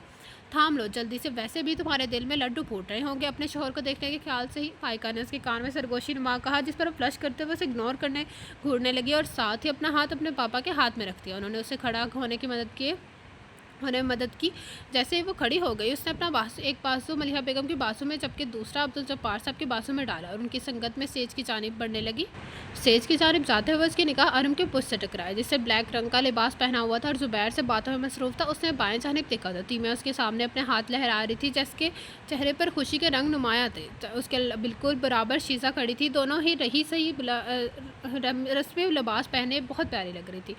थाम लो जल्दी से, वैसे भी तुम्हारे दिल में लड्डू फूट रहे होंगे अपने शोहर को देखने के ख्याल से ही। फाइका ने उसके कान में सरगोशी नुमा कहा, जिस पर फ्लश करते हुए उसे इग्नोर करने घूरने लगी और साथ ही अपना हाथ अपने पापा के हाथ में रख दिया। उन्होंने उसे खड़ा होने की मदद की। जैसे ही वो खड़ी हो गई, उसने अपना एक बाजू मलिहा बेगम की बाजू में जबकि दूसरा अब्दुल जब्बार साहब की बाजू में डाला और उनकी संगत में सेज की जानिब बढ़ने लगी। सेज की जानिब जाते हुए उसकी निगाह अरम के पुष्ट से टकराया, जिससे ब्लैक रंग का लिबास पहना हुआ था और जुबैर से बातों में मसरूफ था। उसने बाएं जानिब देखा था, तीमिया उसके सामने अपने हाथ लहरा रही थी, जिसके चेहरे पर खुशी के रंग नुमाया थे। उसके बिल्कुल बराबर शीज़ा खड़ी थी, दोनों ही रही सही रस्मी लिबास पहने बहुत प्यारी लग रही थी।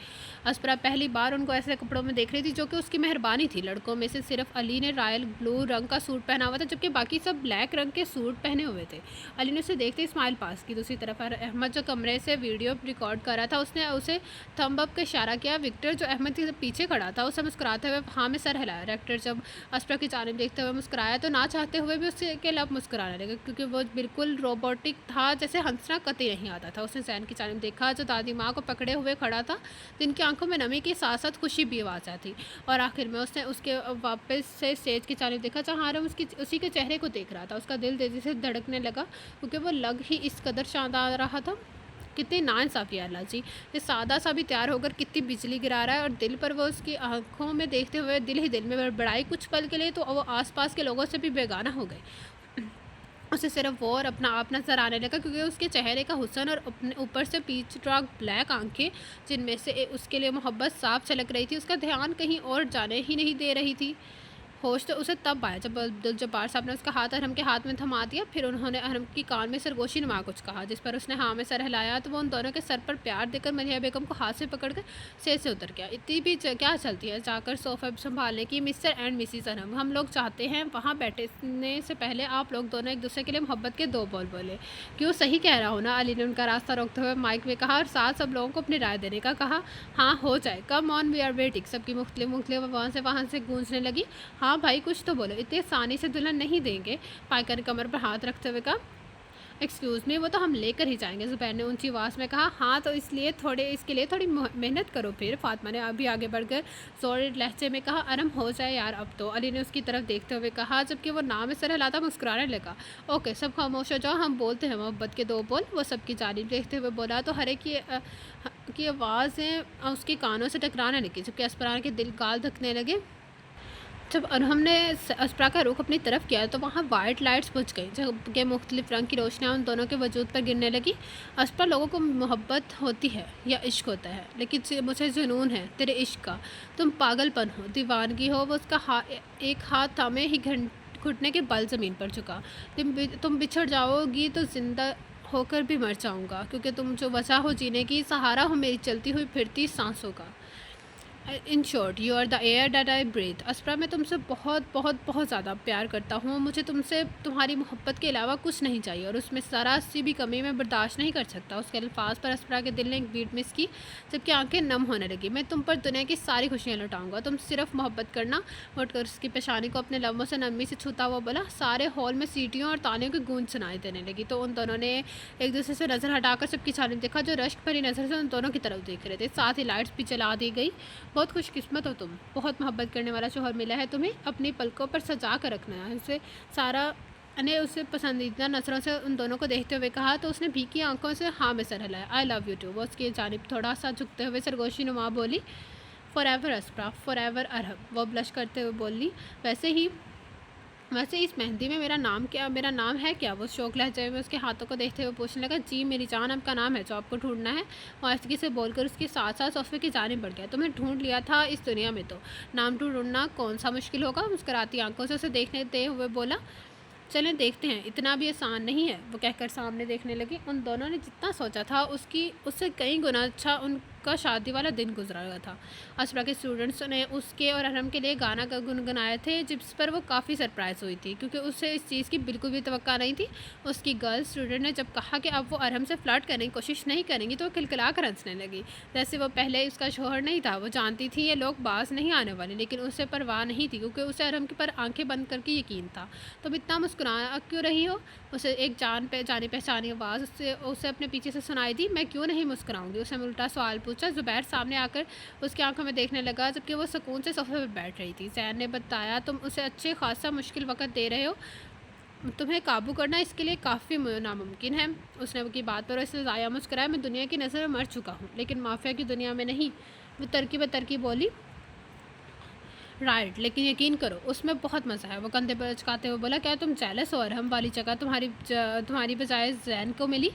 अस्परा पहली बार उनको ऐसे कपड़ों में देख रही थी जो कि उसकी मेहरबानी थी। लड़कों में से सिर्फ अली ने रॉयल ब्लू रंग का सूट पहना हुआ था, जबकि बाकी सब ब्लैक रंग के सूट पहने हुए थे। अली ने उसे देखते ही स्माइल पास की। दूसरी तरफ अहमद जो कमरे से वीडियो रिकॉर्ड कर रहा था, उसने उसे थंब अप का इशारा किया। विक्टर जो अहमद के पीछे खड़ा था, उसे मुस्कुराते हुए हाँ में सर हिलाया। रेक्टर जब अस्परा की जानिब देखते हुए मुस्कुराया तो ना चाहते हुए भी उसके के लब मुस्कुराने लगे, क्योंकि वो बिल्कुल रोबोटिक था, जैसे हंसना कतई नहीं आता था। उसने जैन की जानिब देखा जो दादी माँ को पकड़े हुए खड़ा था, जिनकी आंखों में नमी के साथ साथ खुशी भी आवाज़ आती। और आखिर में उसने उसके वापस से स्टेज की जानिब देखा, जहाँ आरम उसी के चेहरे को देख रहा था। उसका दिल तेज़ी से धड़कने लगा, क्योंकि वो लग ही इस कदर शानदार रहा था। कितनी नाइंसाफ़ी है अल्लाह जी, ये सादा सा भी तैयार होकर कितनी बिजली गिरा रहा है, और दिल पर वो उसकी आंखों में देखते हुए दिल ही दिल में बड़बड़ाई कुछ पल के लिए, तो वो आसपास के लोगों से भी बेगाना हो गए। उसे सिर्फ वो और अपना आप नज़र आने लगा, क्योंकि उसके चेहरे का हुस्न और अपने ऊपर से पीच डार्क ब्लैक आंखें, जिनमें से उसके लिए मोहब्बत साफ झलक रही थी, उसका ध्यान कहीं और जाने ही नहीं दे रही थी। होश तो उसे तब आया जब अब्दुल जब्बार साहब ने उसका हाथ अरहम के हाथ में थमा दिया। फिर उन्होंने अरहम की कान में सरगोशी नुमा कुछ कहा, जिस पर उसने हाँ में सर हिलाया, तो वो उन दोनों के सर पर प्यार देकर मलिहा बेगम को हाथ से पकड़कर सेज से उतर गया। इतनी भी क्या चलती है, जाकर सोफा संभालने की मिस्टर एंड मिसिस अरहम, हम लोग चाहते हैं वहाँ बैठने से पहले आप लोग दोनों एक दूसरे के लिए मोहब्बत के 2 बोल बोले। क्यों, सही कह रहा हो ना, अली ने उनका रास्ता रोकते हुए माइक में कहा और साथ सब लोगों को अपनी राय देने का कहा। हाँ हो जाए, come on we are waiting, सबकी मुख्तलिफ वहाँ से गूंजने लगी। हाँ भाई कुछ तो बोलो, इतने आसानी से दुल्हन नहीं देंगे। फाइका ने कमर पर हाथ रखते हुए कहा, एक्सक्यूज़ मी, वो तो हम लेकर ही जाएंगे। ज़ुबैर ने ऊंची आवाज़ में कहा। हाँ तो इसके लिए थोड़ी मेहनत करो। फिर फातिमा ने अभी आगे बढ़कर जोर लहजे में कहा, अरम हो जाए यार अब तो। अली ने उसकी तरफ देखते हुए कहा, जबकि वो नाम में सर हिलाता मुस्कुराने लगा। ओके सब खामोश हो जाओ, हम बोलते हैं मोहब्बत के 2 बोल। वो सबकी जानिब देखते हुए बोला तो हर एक की आवाज़ें उसके कानों से टकराने लगी, जबकि अस्परान के दिल गाल धकने लगे। जब हमने अस्परा का रुख अपनी तरफ किया तो वहाँ वाइट लाइट्स बुझ गई, जबकि मुख्तलिफ रंग की रोशनियाँ उन दोनों के वजूद पर गिरने लगी। अस्परा, लोगों को मोहब्बत होती है या इश्क होता है, लेकिन मुझे जुनून है तेरे इश्क का। तुम पागलपन हो, दीवानगी हो। वो उसका एक हाथ थामे ही घुटने के बल ज़मीन पर झुका। तुम बिछड़ जाओगी तो जिंदा होकर भी मर जाऊँगा, क्योंकि तुम जो वजह हो जीने की, सहारा हो मेरी चलती हुई फिरती सांसों का। In short you are the air that I breathe. Aspara, मैं तुमसे बहुत बहुत बहुत ज़्यादा प्यार करता हूँ। मुझे तुमसे तुम्हारी मोहब्बत के अलावा कुछ नहीं चाहिए, और उसमें ज़रा सी भी कमी मैं बर्दाश्त नहीं कर सकता। उसके अल्फाज पर अस्परा के दिल ने एक बीट मिस की, जबकि आंखें नम होने लगी। मैं तुम पर दुनिया की सारी खुशियाँ लौटाऊंगा, तुम सिर्फ मोहब्बत करना। उठकर उसकी पेशानी को अपने लम्बों से नरमी से छूता हुआ बोला। सारे हॉल में सीटियों और तालियों की गूंज सुनाई देने लगी, तो उन दोनों ने एक दूसरे से नज़र हटाकर सबकी जानिब देखा, जो रश्क भरी नज़र से उन दोनों की तरफ देख रहे थे। साथ ही लाइट्स भी चला दी गई। बहुत खुशकिस्मत हो तुम, बहुत मोहब्बत करने वाला शोहर मिला है तुम्हें, अपनी पलकों पर सजा कर रखना है उसे। सारा ने उसे पसंदीदा नज़रों से उन दोनों को देखते हुए कहा, तो उसने भीगी आंखों से हाँ में सर हिलाया। I love you too. वो उसकी जानिब थोड़ा सा झुकते हुए सरगोशी नुमा बोली। For ever अस्परा, for ever Arham, वो ब्लश करते हुए बोली। वैसे ही वैसे इस मेहंदी में मेरा नाम है क्या? वो शौक लहजे में उसके हाथों को देखते हुए पूछने लगा। जी मेरी जान, आपका नाम है जो आपको ढूँढना है। वो आशिकी से बोलकर उसके साथ-साथ सोफ़े की जानिब बढ़ गया। तुम्हें ढूँढ लिया था इस दुनिया में तो नाम ढूँढना कौन-सा मुश्किल होगा? मुस्कुराती आँखों से उसे देखते हुए बोला। चलें देखते हैं, इतना भी आसान नहीं है। वो कहकर सामने देखने लगी। उन दोनों ने जितना सोचा था उससे कई गुना अच्छा उनका शादी वाला दिन गुजरा हुआ था। असरा के स्टूडेंट्स ने उसके और अरहम के लिए गाना गुनगुनाए थे, जिस पर वो काफ़ी सरप्राइज़ हुई थी क्योंकि उसे इस चीज़ की बिल्कुल भी तवक्का नहीं थी। उसकी गर्ल स्टूडेंट ने जब कहा कि अब वो अरहम से फ्लर्ट करने की कोशिश नहीं करेंगी तो वो खिलखिला कर हंसने लगी। जैसे वो पहले उसका शौहर नहीं था। वो जानती थी ये लोग बाज नहीं आने वाले, लेकिन उसे परवाह नहीं थी क्योंकि उसे अरहम के पर आंखें बंद करके यकीन था। तुम इतना मुस्कुरा क्यों रही हो? उसे एक जानी पहचानी आवाज़ उसे अपने पीछे से सुनाई दी। मैं क्यों नहीं मुस्कुराऊंगी? उसने उल्टा सवाल पूछा। ज़ुबैर सामने आकर उसकी आंखों में देखने लगा जबकि वो सुकून से सोफे पर बैठ रही थी। ज़ैन ने बताया, तुम उसे अच्छे खासा मुश्किल वक़्त दे रहे हो। तुम्हें काबू करना इसके लिए काफ़ी नामुमकिन है। उसने की बात पर उसे ज़ाया मुस्कुराया। मैं दुनिया की नज़र में मर चुका हूँ, लेकिन माफिया की दुनिया में नहीं। वो तरकीब बोली। राइट, लेकिन यकीन करो उसमें बहुत मज़ा है। वो कंधे पर अचकाते हुए बोला। क्या तुम जेलस हो? अरहम वाली जगह तुम्हारी बजाय जैन को मिली?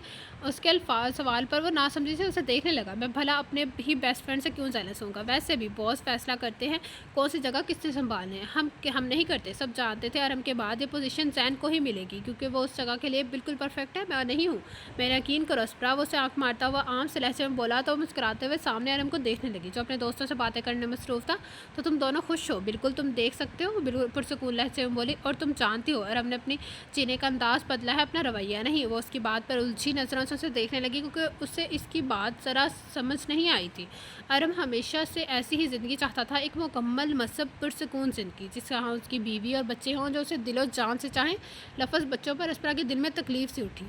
उसके सवाल पर वो ना समझी से उसे देखने लगा। मैं भला अपने ही बेस्ट फ्रेंड से क्यों जेलस होऊंगा? वैसे भी बॉस फैसला करते हैं कौन सी जगह किससे संभालनी है। हम नहीं करते। सब जानते थे अरहम के बाद ये पोजीशन जैन को ही मिलेगी क्योंकि वो उस जगह के लिए बिल्कुल परफेक्ट है। मैं नहीं हूँ। मेरा यकीन करो अस्प्रा। वो उसे आँख मारता हुआ आम से लहजे में बोला तो मुस्कुराते हुए सामने अरहम को देखने लगी जो अपने दोस्तों से बातें करने में मसरूफ़ था। तो तुम दोनों खुश हो? बिल्कुल, तुम देख सकते हो। बिल्कुल पुरसुकून लहजे में बोली। और तुम जानती हो अरहम ने अपनी जीने का अंदाज़ बदला है, अपना रवैया नहीं। वो उसकी बात पर उलझी नज़रों से उसे देखने लगी क्योंकि उसे इसकी बात ज़रा समझ नहीं आई थी। अरहम हमेशा से ऐसी ही ज़िंदगी चाहता था, एक मुकम्मल मसहब पुरसुकून ज़िंदगी जिसका हाँ उसकी बीवी और बच्चे हों जो उसे दिलो जान से चाहें। लफ्ज़ बच्चों पर अस्परा के दिल में तकलीफ़ सी उठी।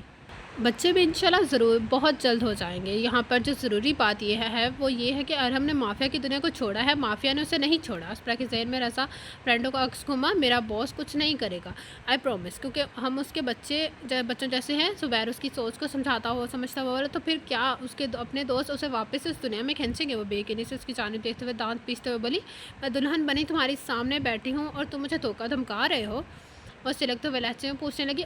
बच्चे भी इंशाल्लाह ज़रूर बहुत जल्द हो जाएंगे। यहाँ पर जो ज़रूरी बात यह है वो ये है कि अरहम ने माफिया की दुनिया को छोड़ा है, माफिया ने उसे नहीं छोड़ा। अस्परा के ज़हन में रसा फ्रेंडों का अक्स घुमा। मेरा बॉस कुछ नहीं करेगा, आई प्रॉमिस, क्योंकि हम उसके बच्चों जैसे हैं। ज़ुबैर उसकी सोच को समझता हुआ बोला। तो फिर क्या उसके अपने दोस्त उसे वापस इस दुनिया में खींचेंगे? वो बेयकीनी से उसकी जानिब देखते हुए दांत पीसते हुए बोली। मैं दुल्हन बनी तुम्हारे सामने बैठी हूँ और तुम मुझे धोखा धमका रहे हो? वो सिलकते हुए लहजे में पूछने लगी।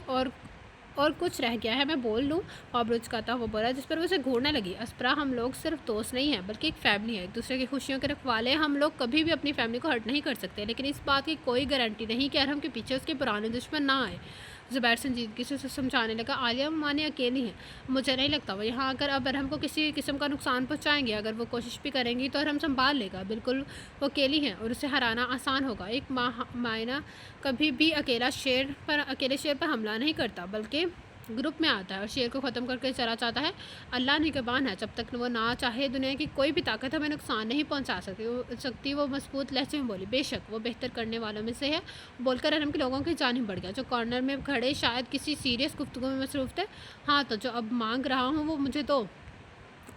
और कुछ रह गया है मैं बोल लूँ? आबरूज कहता वो बोला, जिस पर वो उसे घूरने लगी। अस्परा, हम लोग सिर्फ दोस्त नहीं हैं बल्कि एक फैमिली है, एक दूसरे की खुशियों के रखवाले। हम लोग कभी भी अपनी फैमिली को हर्ट नहीं कर सकते, लेकिन इस बात की कोई गारंटी नहीं कि अरहम के पीछे उसके पुराने दुश्मन ना आए। ज़ुबैर संजीदगी से उसे समझाने लगा। आलिया माने अकेली हैं, मुझे नहीं लगता वो यहाँ आकर अब अरहम को किसी किस्म का नुकसान पहुँचाएंगे। अगर वो कोशिश भी करेंगी तो अरहम संभाल लेगा। बिल्कुल वो अकेली हैं और उसे हराना आसान होगा। एक मायना कभी भी अकेले शेर पर हमला नहीं करता बल्कि ग्रुप में आता है और शेर को ख़त्म करके चला जाता है। अल्लाह निगहबान है, जब तक वो ना चाहे दुनिया की कोई भी ताकत हमें नुकसान नहीं पहुंचा सकती। वो मजबूत लहजे में बोली। बेशक वो बेहतर करने वालों में से है। बोलकर अरहम के लोगों की जानिब बढ़ गया जो कॉर्नर में खड़े शायद किसी सीरियस गुफ्तगू में मसरूफ़ थे। हाँ, तो जो अब मांग रहा हूँ वो मुझे दो।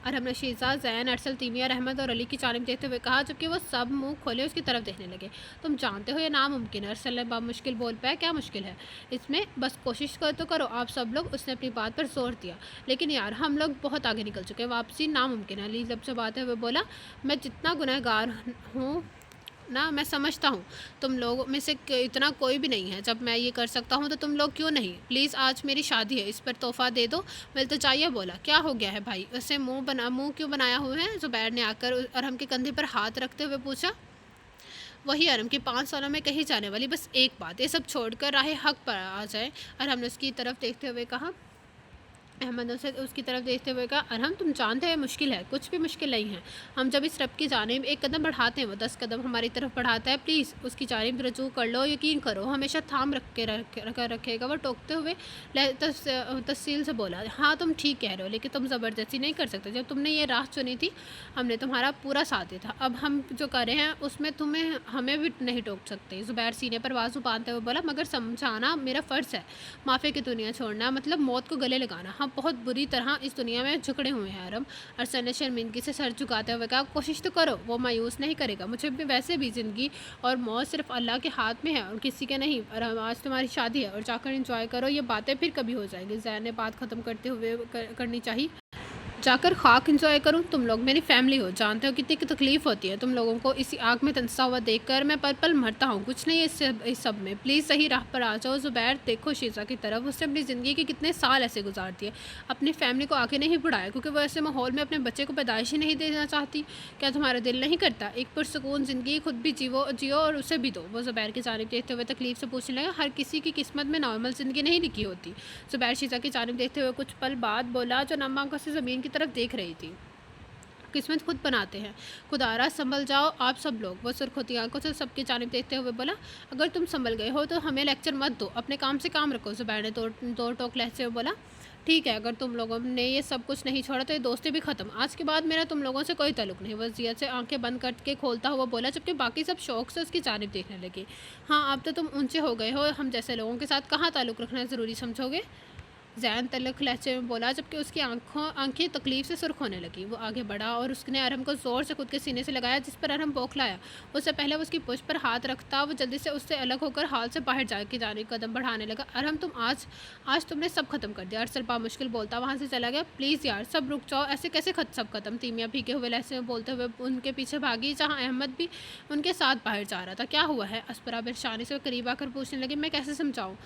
अरहम ने शीज़ा, ज़ैन, अरसल, तीमिया, रहमत और अली की जानिब देखते हुए कहा जबकि वो सब मुंह खोले उसकी तरफ देखने लगे। तुम जानते हो ये नामुमकिन है। अरसल ने मुश्किल बोल पाया। क्या मुश्किल है इसमें? बस कोशिश तो करो आप सब लोग। उसने अपनी बात पर जोर दिया। लेकिन यार हम लोग बहुत आगे निकल चुके हैं, वापसी नामुमकिन है। अली जब से बातें हुए बोला। मैं जितना गुनहगार हूँ ना, मैं समझता हूँ तुम लोगों में से इतना कोई भी नहीं है। जब मैं ये कर सकता हूँ तो तुम लोग क्यों नहीं? प्लीज़ आज मेरी शादी है, इस पर तोहफ़ा दे दो। मिल तो चाहिए। बोला। क्या हो गया है भाई? उसे मुंह क्यों बनाया हुआ है? ज़ुबैर ने आकर अरहम के कंधे पर हाथ रखते हुए पूछा। वही अरहम की 5 सालों में कही जाने वाली बस एक बात, ये सब छोड़कर राह हक पर आ जाए। अरहम ने उसकी तरफ देखते हुए कहा। अहमद ने उसकी तरफ देखते हुए कहा। अरहम, तुम जानते हैं मुश्किल है, कुछ भी मुश्किल नहीं है। हम जब इस रब की जानिब एक कदम बढ़ाते हैं वो 10 कदम हमारी तरफ बढ़ाता है। प्लीज़ उसकी जानिब रजू कर लो, यकीन करो हमेशा थाम रखेगा। वो टोकते हुए तफसील से बोला। हाँ तुम ठीक कह रहे हो, लेकिन तुम ज़बरदस्ती नहीं कर सकते। जब तुमने ये राह चुनी थी हमने तुम्हारा पूरा साथ दिया था। अब हम जो कर रहे हैं उसमें हमें भी नहीं टोक सकते। ज़ुबैर सीने पर बाजू बांधते हुए बोला। मगर समझाना मेरा फ़र्ज़ है। माफ़ी की दुनिया छोड़ना मतलब मौत को गले लगाना। हम बहुत बुरी तरह इस दुनिया में झुकड़े हुए हैं अरहम। अरसल ने शर्मिंदगी से सर झुकाते हुए कहा। कोशिश तो करो। वो मायूस नहीं करेगा। मुझे भी वैसे भी ज़िंदगी और मौत सिर्फ अल्लाह के हाथ में है और किसी के नहीं। अरहम, आज तुम्हारी शादी है और जाकर इंजॉय करो, ये बातें फिर कभी हो जाएंगी। ज़ैन ने बात ख़त्म करते हुए करनी चाहिए। जाकर खाक एंजॉय करूं? तुम लोग मेरी फैमिली हो, जानते हो कितनी की तकलीफ़ होती है तुम लोगों को इसी आग में तनसा हुआ देखकर। मैं पल पल मरता हूँ, कुछ नहीं है इस सब में। प्लीज़ सही राह पर आ जाओ। ज़ुबैर देखो शीज़ा की तरफ, उसने अपनी ज़िंदगी के कितने साल ऐसे गुजार दिए, अपनी फैमिली को आगे नहीं बढ़ाया क्योंकि वो ऐसे माहौल में अपने बच्चे को पैदाइश ही नहीं देना चाहती। क्या तुम्हारा दिल नहीं करता एक पुरसकून ज़िंदगी खुद भी जियो और उसे भी दो? वो ज़ुबैर की जानिब देखते हुए तकलीफ से पूछने लगा। हर किसी की किस्मत में नॉर्मल ज़िंदगी नहीं लिखी होती। ज़ुबैर शीज़ा की जानिब देखते हुए कुछ पल बाद बोला, जो नम आंखों से ज़मीन की तरफ देख रही थी। किस्मत खुद बनाते हैं, खुदारा संभल जाओ आप सब लोग। वो सुरखोती आंखों से सबकी जानिब देखते हुए बोला, अगर तुम संभल गए हो तो हमें लेक्चर मत दो, अपने काम से काम रखो। ज़ुबैर ने दो टोक लहजे में बोला, ठीक है, अगर तुम लोगों ने ये सब कुछ नहीं छोड़ा तो ये दोस्ती भी ख़त्म। आज के बाद मेरा तुम लोगों से कोई ताल्लुक नहीं। वो जिया से आंखें बंद करके खोलता हुआ बोला, जबकि बाकी सब शौक से उसकी जानिब देखने लगे। हाँ, अब तो तुम ऊंचे हो गए हो, हम जैसे लोगों के साथ कहाँ ताल्लुक़ रखना ज़रूरी समझोगे? ज़ैन तल्ख लहजे में बोला, जबकि उसकी आंखें तकलीफ से सुर्ख होने लगी। वो आगे बढ़ा और उसने अरहम को ज़ोर से खुद के सीने से लगाया, जिस पर अरहम बौखलाया। उससे पहले वो उसकी पुष्ट पर हाथ रखता, वो जल्दी से उससे अलग होकर हाल से बाहर जाके जाने कदम बढ़ाने लगा। अरहम, तुम आज तुमने सब खत्म कर दिया। अरसल बामुश्किल बोलता वहाँ से चला गया। प्लीज़ यार सब रुक जाओ, ऐसे कैसे सब खत्म? तीमिया भीगे हुए लहजे में बोलते हुए उनके पीछे भागी, जहाँ अहमद भी उनके साथ बाहर जा रहा था। क्या हुआ है? अस्परा परेशानी से करीब आकर पूछने लगी। मैं कैसे समझाऊँ?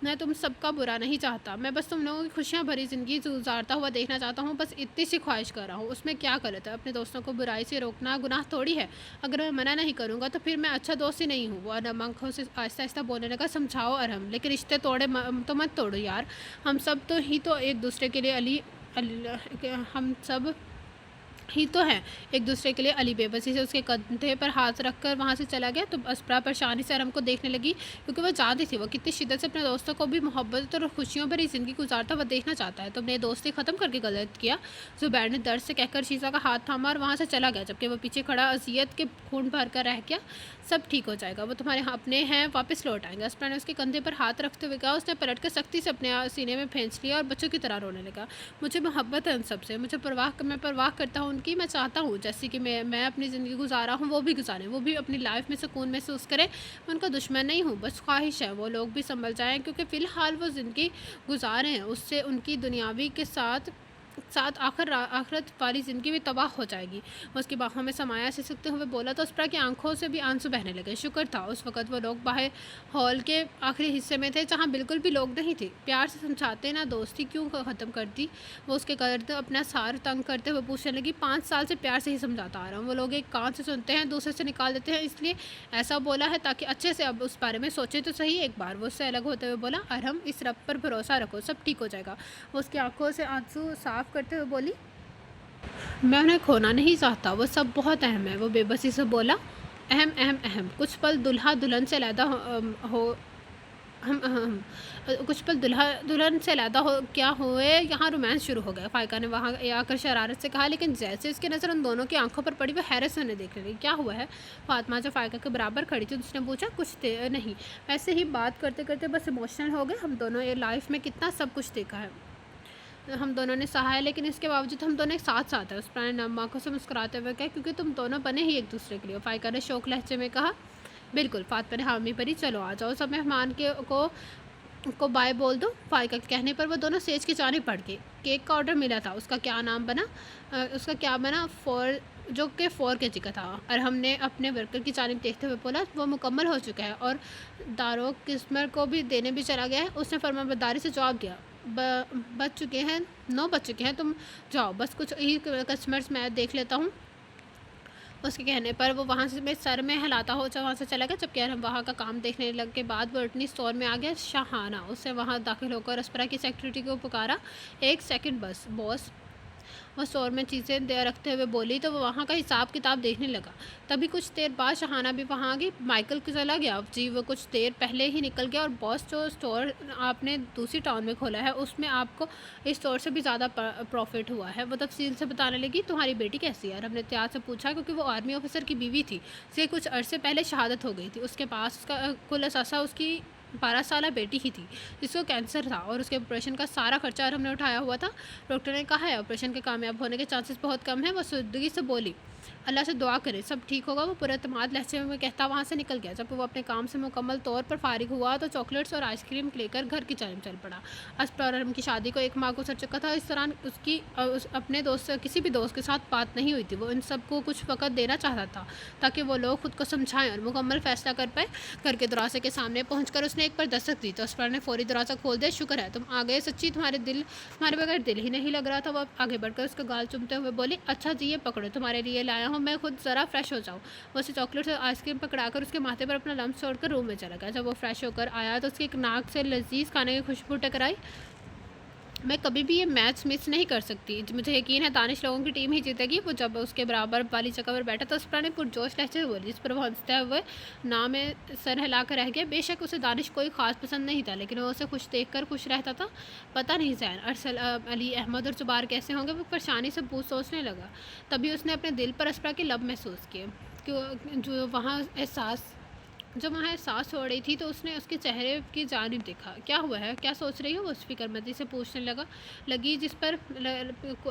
मैं तुम सबका बुरा नहीं चाहता, मैं बस तुम लोगों की खुशियाँ भरी ज़िंदगी गुजारता हुआ देखना चाहता हूँ, बस इतनी सी ख्वाहिश कर रहा हूँ। उसमें क्या गलत है? अपने दोस्तों को बुराई से रोकना गुनाह थोड़ी है। अगर मैं मना नहीं करूँगा तो फिर मैं अच्छा दोस्त ही नहीं हूँ। वो अरहम आंखों से आहिस्ता आहिस्ता बोलने लगा। समझाओ अरहम, लेकिन रिश्ते तो मत तोड़ो यार। हम सब तो एक दूसरे के लिए हम सब ही तो है एक दूसरे के लिए। अली बेबसी से उसके कंधे पर हाथ रखकर वहाँ से चला गया। तो अस्परा परेशानी से अरहम को देखने लगी, क्योंकि वह जानती थी वो कितनी शिद्दत से अपने दोस्तों को भी मोहब्बत और खुशियों भरी ज़िंदगी गुजारता हुआ देखना चाहता है। तुमने दोस्ती ख़त्म करके गलत किया। ज़ुबैर ने दर्द से कहकर शीज़ा का हाथ थामा और वहाँ से चला गया, जबकि वो पीछे खड़ा अजियत के खून भर कर रह गया। सब ठीक हो जाएगा, वो तुम्हारे अपने हैं, वापस लौट आएंगे। अस्परा ने उसके कंधे पर हाथ रखते हुए कहा। उसने पलट कर सख्ती से अपने सीने में फेंच लिया और बच्चों की तरह रोने लगा। मुझे मोहब्बत है उन सबसे, मैं परवाह करता हूँ उनकी। मैं चाहता हूँ जैसे कि मैं अपनी ज़िंदगी गुजारा हूँ वो भी गुजारें, वो भी अपनी लाइफ में सुकून महसूस करें। मैं उनका दुश्मन नहीं हूँ, बस ख्वाहिश है वो लोग भी संभल जाएं, क्योंकि फ़िलहाल वो ज़िंदगी गुजार हैं, उससे उनकी दुनियावी के साथ साथ आखिरत वाली ज़िंदगी भी तबाह हो जाएगी। वो उसकी बाहों में समाया सिसकते हुए बोला तो अस्परा की आंखों से भी आंसू बहने लगे। शुक्र था उस वक़्त वो लोग बाहर हॉल के आखिरी हिस्से में थे, जहाँ बिल्कुल भी लोग नहीं थे। प्यार से समझाते ना, दोस्ती क्यों ख़त्म कर दी? वो उसके गर्द अपना सार तंग करते हुए पूछने लगी। 5 साल से प्यार से ही समझाता आ रहा हूँ, वो लोग एक कान से सुनते हैं दूसरे से निकाल देते हैं, इसलिए ऐसा बोला है ताकि अच्छे से अब उस बारे में सोचे तो सही एक बार। वो उससे अलग होते हुए बोला, अरहम इस रब पर भरोसा रखो, सब ठीक हो जाएगा। वो उसकी आंखों से आंसू साफ करते हुए बोली, मैं उन्हें खोना नहीं चाहता, वो सब बहुत अहम है। वो बेबसी से बोला, अहम अहम अहम। कुछ पल दुल्हा दुल्हन से अलहदा हो हम कुछ पल दुल्हा दुल्हन से अलहदा हो क्या हुए, यहाँ रोमांस शुरू हो गया। फ़ाइका ने वहाँ आकर शरारत से कहा, लेकिन जैसे उसकी नज़र उन दोनों की आंखों पर पड़ी वो हैरत से उन्हें देखने लगी। क्या हुआ है? फातिमा जो फ़ाइका के बराबर खड़ी थी उसने पूछा। कुछ नहीं, ऐसे ही बात करते करते बस इमोशनल हो गए। हम दोनों ये लाइफ में कितना सब कुछ देखा है, हम दोनों ने सहा है, लेकिन इसके बावजूद हम दोनों एक साथ साथ हैं। उस प्राणी ने नम आंखों से मुस्कुराते हुए कहा, क्योंकि तुम दोनों बने ही एक दूसरे के लिए। फ़ाइका ने शौक लहजे में कहा। बिल्कुल। फातिमा ने हामी भरी। चलो आ जाओ, सब मेहमान को बाय बोल दो। फ़ाइका के कहने पर वो दोनों सेज की जानिब बढ़ गए। केक का ऑर्डर मिला था, उसका क्या बना जो कि 4 kg का था। और हमने अपने वर्कर की जानिब देखते हुए बोला, वो मुकम्मल हो चुका है और दारो किस्मर को भी देने भी चला गया है। उसने फरमाबरदारी से जवाब दिया, बज चुके हैं 9 बज चुके हैं, तुम जाओ, बस कुछ ही कस्टमर्स मैं देख लेता हूँ। उसके कहने पर वो वहाँ से मेरे सर में हिलाता हो वहाँ से चला गया, जबकि हम वहाँ का काम देखने लग के बाद वो अटनी स्टोर में आ गया। शाहाना उससे वहाँ दाखिल होकर अस्परा की सेक्रेटरी को पुकारा। 1 सेकंड बस बॉस। वो स्टोर में चीज़ें दे रखते हुए बोली तो वो वहाँ का हिसाब किताब देखने लगा। तभी कुछ देर बाद शहाना भी वहाँ आ गई। माइकल को चला गया जी, वो कुछ देर पहले ही निकल गया। और बॉस जो स्टोर आपने दूसरी टाउन में खोला है उसमें आपको इस स्टोर से भी ज़्यादा प्रॉफिट हुआ है। वो तफसील से बताने लगी। तुम्हारी बेटी कैसी है? हमने त्याग से पूछा, क्योंकि वो आर्मी ऑफिसर की बीवी थी, उसके कुछ अरसे पहले शहादत हो गई थी। उसके पास उसका कुल असासा उसकी 12 साल बेटी ही थी, जिसको कैंसर था, और उसके ऑपरेशन का सारा खर्चा हमने उठाया हुआ था। डॉक्टर ने कहा है ऑपरेशन के कामयाब होने के चांसेस बहुत कम हैं। वो सुदगी से बोली, अल्लाह से दुआ करे सब ठीक होगा। वो पुरअतमाद लहजे में कहता वहाँ से निकल गया। जब वो अपने काम से मुकम्मल तौर पर फारिग हुआ तो चॉकलेट्स और आइसक्रीम लेकर घर की जानिब चल पड़ा। अस्प्रा और अरहम की शादी को 1 माह गुजर चुका था। इस दौरान उसकी अपने दोस्त किसी भी दोस्त के साथ बात नहीं हुई थी। वो इन सबको कुछ वक़्त देना चाहता था ताकि वो लोग खुद को समझाएं और मुकम्मल फ़ैसला कर पाए। घर के दरवाजे के सामने पहुंचकर उसने एक पर दस्तक दी तो अस्प्रा ने फौरी दरवाज़ा खोल दिया। शुक्र है तुम आ गए, सच्ची तुम्हारे बगैर दिल ही नहीं लग रहा था। वो आगे बढ़कर उसका गाल चूमते हुए बोली, अच्छा जी ये पकड़ो, तुम्हारे लिए लाया हूँ, मैं खुद ज़रा फ्रेश हो जाऊँ। वो उसे चॉकलेट और आइसक्रीम पकड़ाकर उसके माथे पर अपना लम्स छोड़कर रूम में चला गया। जब वो फ्रेश होकर आया तो उसकी एक नाक से लजीज खाने की खुशबू टकराई। मैं कभी भी ये मैच मिस नहीं कर सकती, मुझे यकीन है दानिश लोगों की टीम ही जीतेगी। वो जब उसके बराबर वाली जगह पर बैठा तो अस्प्रा ने पुरजोश लहजे से बोली, जिस पर वो हंसते हुए ना में सर हिला कर रह गया। बेशक उसे दानिश कोई ख़ास पसंद नहीं था, लेकिन वो उसे खुश देख कर खुश रहता था। पता नहीं जैन, अरसल, अली, अहमद और जुबार कैसे होंगे। वो परेशानी से सोचने लगा। तभी उसने अपने दिल पर अस्प्रा के लब महसूस किए जो वहाँ एहसास हो रही थी। तो उसने उसके चेहरे की जानिब देखा। क्या हुआ है, क्या सोच रही हो, वो फिक्रमंदी से पूछने लगी।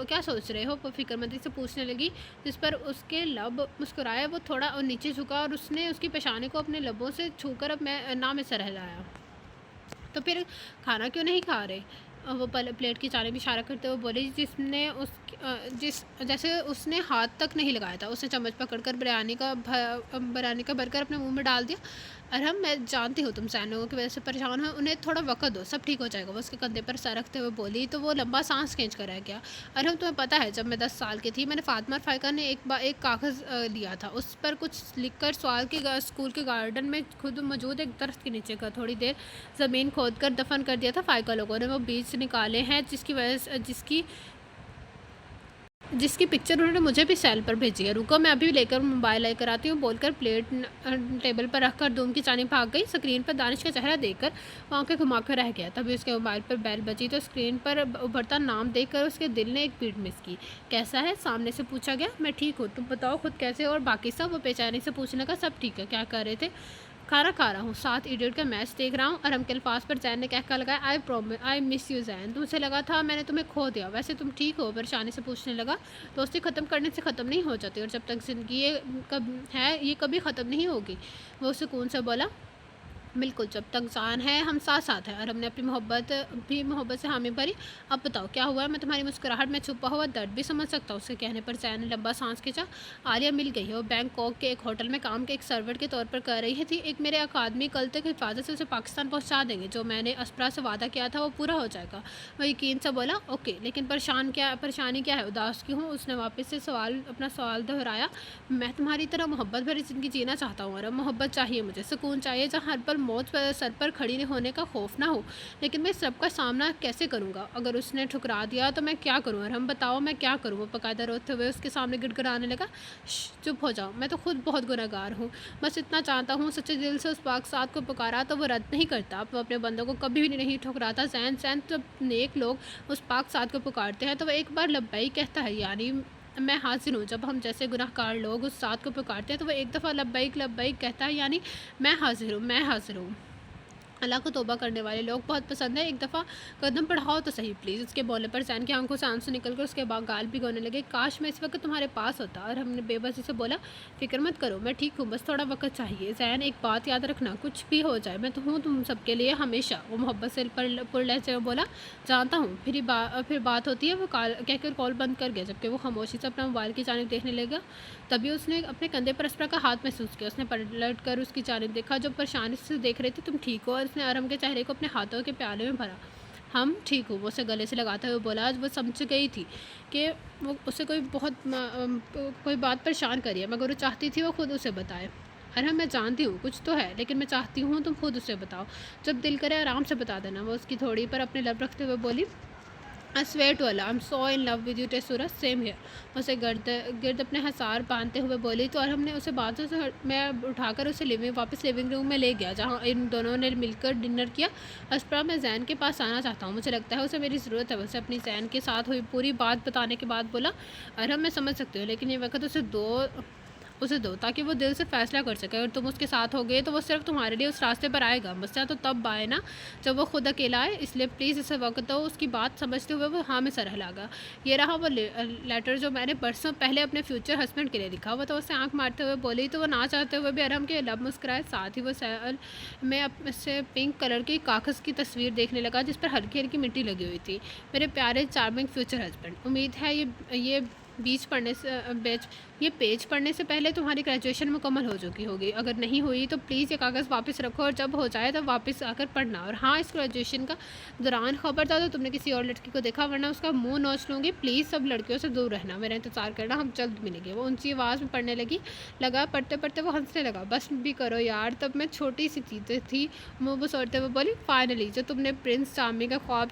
क्या सोच रहे हो, वो फिक्रमंदी से पूछने लगी, जिस पर उसके लब मुस्कुराए। वो थोड़ा और नीचे झुका और उसने उसकी पेशानी को अपने लबों से छूकर अब ना में सर हिलाया। तो फिर खाना क्यों नहीं खा रहे। वो प्लेट की जानिब इशारा करते हुए बोली, जैसे उसने हाथ तक नहीं लगाया था। उसने चम्मच पकड़कर बिरयानी का बर्गर अपने मुंह में डाल दिया। अरहम, मैं जानती हूँ तुम सैन लोगों की वजह से परेशान हो, उन्हें थोड़ा वक्त दो, सब ठीक हो जाएगा। वो उसके कंधे पर सर रखते हुए बोली तो वो लंबा सांस खींच कर रह गया। अरहम, तुम्हें पता है जब मैं 10 साल की थी मैंने फातिमा और फाइका ने एक कागज़ लिया था। उस पर कुछ लिखकर स्कूल के गार्डन में खुद मौजूद एक दरख्त के नीचे का थोड़ी देर ज़मीन खोद कर दफन कर दिया था। फाइका लोगों ने वो बीज निकाले हैं जिसकी पिक्चर उन्होंने मुझे भी सेल पर भेजी है। रुको मैं अभी लेकर मोबाइल लेकर आती हूँ, बोलकर प्लेट टेबल पर रखकर धूम की जानिब भाग गई। स्क्रीन पर दानिश का चेहरा देखकर वो आंखें घुमाकर रह गया। तभी उसके मोबाइल पर बेल बजी तो स्क्रीन पर उभरता नाम देखकर उसके दिल ने एक बीट मिस की। कैसा है, सामने से पूछा गया। मैं ठीक हूँ, तुम बताओ खुद कैसे हो और बाकी सब। वो बेचैनी से पूछने लगा, सब ठीक है, क्या कर रहे थे। खाना खा रहा हूँ, साथ इडियट का मैच देख रहा हूँ। अरहम के अल्फाज पर जैन ने कहकर लगाया, आई मिस यू जैन, तुमसे लगा था मैंने तुम्हें खो दिया। वैसे तुम ठीक हो, परेशानी से पूछने लगा। दोस्ती ख़त्म करने से ख़त्म नहीं हो जाती और जब तक ज़िंदगी ये कभी ख़त्म नहीं होगी। वो सुकून से बोला, बिल्कुल, जब तक जान है हम साथ साथ हैं। और हमने अपनी मोहब्बत से हामी भरी। अब बताओ क्या हुआ है। मैं तुम्हारी मुस्कुराहट में छुपा हुआ दर्द भी समझ सकता हूँ। उसके कहने पर जैन ने लंबा सांस खींचा। आलिया मिल गई है। वो बैंकॉक के एक होटल में काम के एक सर्वर के तौर पर कर रही थी। एक मेरे अकादमी कल तक हिफाजत से उसे पाकिस्तान पहुँचा देंगे। जो मैंने अस्प्रा से वादा किया था वो पूरा हो जाएगा। वह यकीन से बोला, ओके, लेकिन परेशानी क्या है, उदास क्यों हूँ। उसने वापस से अपना सवाल दोहराया। मैं तुम्हारी तरह मोहब्बत भरी ज़िंदगी जीना चाहता हूँ और मोहब्बत चाहिए मुझे, सुकून चाहिए जहाँ हर पल मौत पर सर पर खड़ी होने का खौफ ना हो। लेकिन मैं सबका सामना कैसे करूँगा। अगर उसने ठुकरा दिया तो मैं क्या करूँ। और हम बताओ मैं क्या करूँ। वो बाकायदा रोते हुए उसके सामने गिड़गिड़ाने लगा। चुप हो जाओ, मैं तो खुद बहुत गुनहगार हूँ। बस इतना चाहता हूँ सच्चे दिल से उस पाक साथ को पुकारा तो वो रद्द नहीं करता। वो अपने बंदों को कभी भी नहीं ठुकराता। जैन जब नेक लोग उस पाक साथ को पुकारते हैं तो वह एक बार लब्बैक कहता है, यानी मैं हाजिर हूँ। जब हम जैसे गुनाहगार लोग उस साथ को पुकारते हैं तो वह एक दफ़ा लब्बैक लब्बैक कहता है, यानी मैं हाजिर हूँ। अल्लाह को तौबा करने वाले लोग बहुत पसंद है। एक दफ़ा कदम बढ़ाओ तो सही प्लीज़। उसके बोलने पर जैन की आंखों से आंसू निकलकर उसके बाद गाल भी गोने लगे। काश मैं इस वक्त तुम्हारे पास होता। और हमने बेबसी से बोला, फिक्र मत करो, मैं ठीक हूँ, बस थोड़ा वक्त चाहिए। जैन, एक बात याद रखना, कुछ भी हो जाए मैं तो हूँ तुम सबके लिए हमेशा। वो मोहब्बत से पुर लहजे में बोला, जानता हूँ। फिर बात होती है। वो कहकर कॉल बंद कर गया। जबकि वो खामोशी से अपना मोबाइल की जानिब देखने लगा। तभी उसने अपने कंधे पर अस्प्रा का हाथ महसूस किया। उसने पलट कर उसकी जानिब देखा जो परेशानी से देख रही थी। तुम ठीक हो। और उसने अरहम के चेहरे को अपने हाथों के प्याले में भरा। हम ठीक हूँ, वो उसे गले से लगाते हुए बोला। आज वो समझ गई थी कि वो उसे कोई बात परेशान करी है, मगर वो चाहती थी वो खुद उसे बताए। अरहम, मैं जानती हूँ कुछ तो है, लेकिन मैं चाहती हूँ तुम खुद उसे बताओ। जब दिल करे आराम से बता देना। वो उसकी थोड़ी पर अपने लब रखते हुए बोली, I swear to Allah, I am so in love with you Tesura, same here. उसे गिर्द अपने हसार बांधते हुए बोली। तो और हमने उसे बातों से मैं उठाकर उसे वापस लिविंग रूम में ले गया, जहाँ इन दोनों ने मिलकर डिनर किया। अस्प्रा, मैं जैन के पास आना चाहता हूँ, मुझे लगता है उसे मेरी ज़रूरत है। उसे अपनी जैन के साथ हुई पूरी बात बताने के बाद बोला, अरहम, मैं समझ सकती हूँ, लेकिन ये वक्त उसे उसे दो ताकि वो दिल से फ़ैसला कर सके। अगर तुम उसके साथ होगे तो वो सिर्फ़ तुम्हारे लिए उस रास्ते पर आएगा। मसला तो तब आए ना जब वो खुद अकेला आए, इसलिए प्लीज़ इसे वक़्त दो। उसकी बात समझते हुए वो हाँ में सर हिलागा। ये रहा वो लेटर जो मैंने बरसों पहले अपने फ्यूचर हस्बैंड के लिए लिखा। वो तो उसे आँख मारते हुए बोली तो वो ना चाहते हुए भी अरहम के लब मुस्कुराए। साथ ही वो सैल में से पिंक कलर की कागज़ की तस्वीर देखने लगा जिस पर हल्की-हल्की मिट्टी लगी हुई थी। मेरे प्यारे चार्मिंग फ्यूचर हस्बैंड, उम्मीद है ये बीच पढ़ने से बेच ये पेज पढ़ने से पहले तुम्हारी ग्रेजुएशन मुकम्मल हो चुकी होगी। अगर नहीं हुई तो प्लीज़ ये कागज़ वापस रखो और जब हो जाए तब वापस आकर पढ़ना। और हाँ, इस ग्रेजुएशन का दौरान खबरदार तो तुमने किसी और लड़की को देखा वरना उसका मुंह नोच लूँगी। प्लीज़ सब लड़कियों से दूर रहना। मेरा इंतज़ार करना, हम जल्द मिलेंगे। वो ऊंची आवाज़ में पढ़ने लगा पढ़ते पढ़ते वो हंसने लगा। बस भी करो यार, तब मैं छोटी सी चीज़ें थी। मुँह बसोरते हुए बोली, फाइनली जो तुमने प्रिंस चार्मिंग का ख्वाब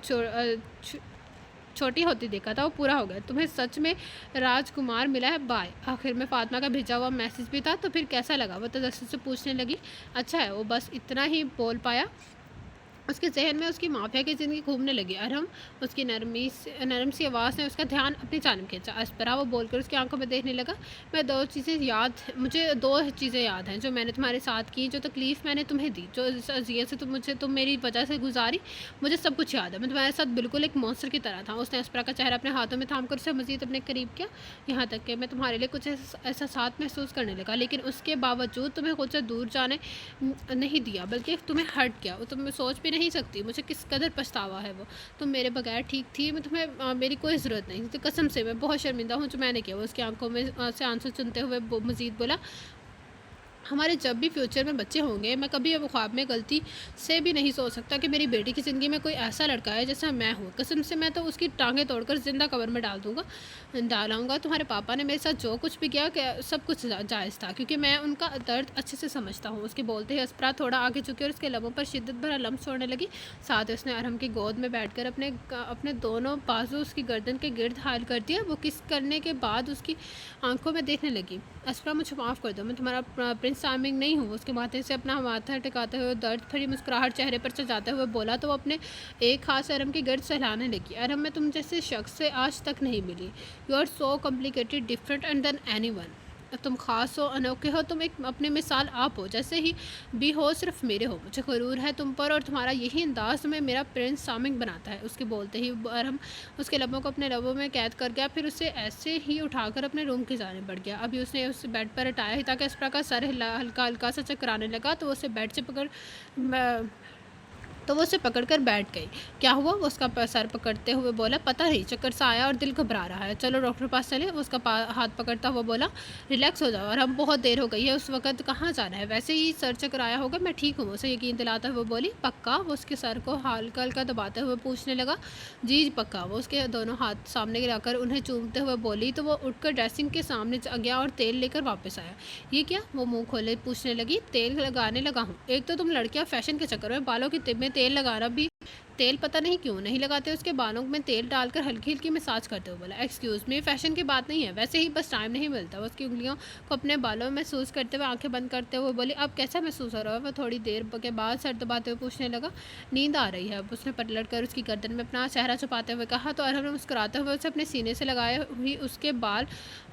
छोटी होती देखा था वो पूरा हो गया। तुम्हें सच में राजकुमार मिला है। बाय। आखिर में फातिमा का भेजा हुआ मैसेज भी था। तो फिर कैसा लगा? वो तजस्सुस से पूछने लगी। अच्छा है। वो बस इतना ही बोल पाया। उसके जहन में उसकी माफिया की ज़िंदगी घूमने लगी। अरहम उसकी नरम सी आवाज़ ने उसका ध्यान अपनी जानब खींचा। अस्परा वो बोलकर उसकी आंखों में देखने लगा। मुझे दो चीज़ें याद हैं जो मैंने तुम्हारे साथ की, जो तकलीफ़ मैंने तुम्हें दी, जो इस अज़ियत से तुम मेरी वजह से गुजारी। मुझे सब कुछ याद है। मैं तुम्हारे साथ बिल्कुल एक मॉन्स्टर की तरह था। उसने अस्परा का चेहरा अपने हाथों में थाम कर उसे मज़ीद अपने करीब किया, यहाँ तक कि मैं तुम्हारे लिए कुछ एहसास महसूस करने लगा, लेकिन उसके बावजूद तुम्हें खुद से दूर जाने नहीं दिया, बल्कि तुम्हें हर्ट किया। वो तुम सोच भी नहीं सकती मुझे किस कदर पछतावा है। वो तुम मेरे बगैर ठीक थी। मैं तुम्हें मेरी कोई ज़रूरत नहीं थी। कसम से मैं बहुत शर्मिंदा हूँ जो मैंने किया। वो उसकी आंखों में से आंसू चुनते हुए मज़ीद बोला, हमारे जब भी फ्यूचर में बच्चे होंगे, मैं कभी अब ख्वाब में गलती से भी नहीं सोच सकता कि मेरी बेटी की ज़िंदगी में कोई ऐसा लड़का है जैसा मैं हूँ। कसम से मैं तो उसकी टांगें तोड़कर ज़िंदा कब्र में डालाऊंगा। तुम्हारे पापा ने मेरे साथ जो कुछ भी किया सब कुछ जायज़ था, क्योंकि मैं उनका दर्द अच्छे से समझता हूँ। उसके बोलते ही अस्परा थोड़ा आगे झुकी और उसके लबों पर शिद्दत भरा लम्स छोड़ने लगी। साथ ही उसने अरहम की गोद में बैठकर अपने दोनों बाजू उसकी गर्दन के गिर्द हाल कर दिया। वो किस करने के बाद उसकी आंखों में देखने लगी। अस्परा, मुझे माफ़ कर दो, मैं तुम्हारा प्रिंस चार्मिंग नहीं हूँ। उसके माथे से अपना माथा टिकाते हुए दर्द भरी मुस्कुराहट चेहरे पर सजाते हुए बोला तो वो अपने एक हाथ से अरहम की गर्द सहलाने लगी। अरहम, मैं तुम जैसे शख्स से आज तक नहीं मिली। You are so complicated, different and than anyone. तुम खास हो, अनोखे हो, तुम एक अपने मिसाल आप हो। जैसे ही भी हो सिर्फ मेरे हो। मुझे गरूर है तुम पर और तुम्हारा यही अंदाज तुम्हें मेरा प्रिंस चार्मिंग बनाता है। उसके बोलते ही अरहम उसके लबों को अपने लबों में कैद कर गया, फिर उसे ऐसे ही उठाकर अपने रूम की जाने बढ़ गया। अभी उसने उस बेड पर हटाया ही ताकि अस्परा का सर हल्का हल्का सा चकराने लगा तो उसे बेड से वो उसे पकड़कर बैठ गई। क्या हुआ? वो उसका सर पकड़ते हुए बोला, पता नहीं, चक्कर सा आया और दिल घबरा रहा है। चलो डॉक्टर पास चले। वो उसका हाथ पकड़ता हुआ बोला, रिलैक्स हो जाओ और हम बहुत देर हो गई है, उस वक्त कहाँ जाना है? वैसे ही सर चक्कर आया होगा, मैं ठीक हूँ। उसे यकीन दिलाता हुए बोली, पक्का? वो उसके सर को हल्का हल्का दबाते हुए पूछने लगा। जी पक्का। वो उसके दोनों हाथ सामने गिराकर उन्हें चूमते हुए बोली तो वो उठकर ड्रेसिंग के सामने गया और तेल लेकर वापस आया। ये क्या? वो मुँह खोले पूछने लगी। तेल लगाने लगा हूँ। एक तो तुम लड़कियाँ फैशन के चक्कर में बालों की टिप में तेल लगाना भी तेल पता नहीं क्यों नहीं लगाते। उसके बालों में तेल डालकर हल्की हल्की मसाज करते हुए बोला, एक्सक्यूज़ मी, फैशन की बात नहीं है, वैसे ही बस टाइम नहीं मिलता। वो उसकी उंगलियों को अपने बालों में महसूस करते हुए आंखें बंद करते हुए बोली, अब कैसा महसूस हो रहा है? वो थोड़ी देर के बाद सर दबाते हुए पूछने लगा, नींद आ रही है। अब उसने पलट कर उसकी गर्दन में अपना चेहरा छुपाते हुए कहा तो अरहम ने मुस्कुराते हुए उसे अपने सीने से लगाए हुई उसके बाल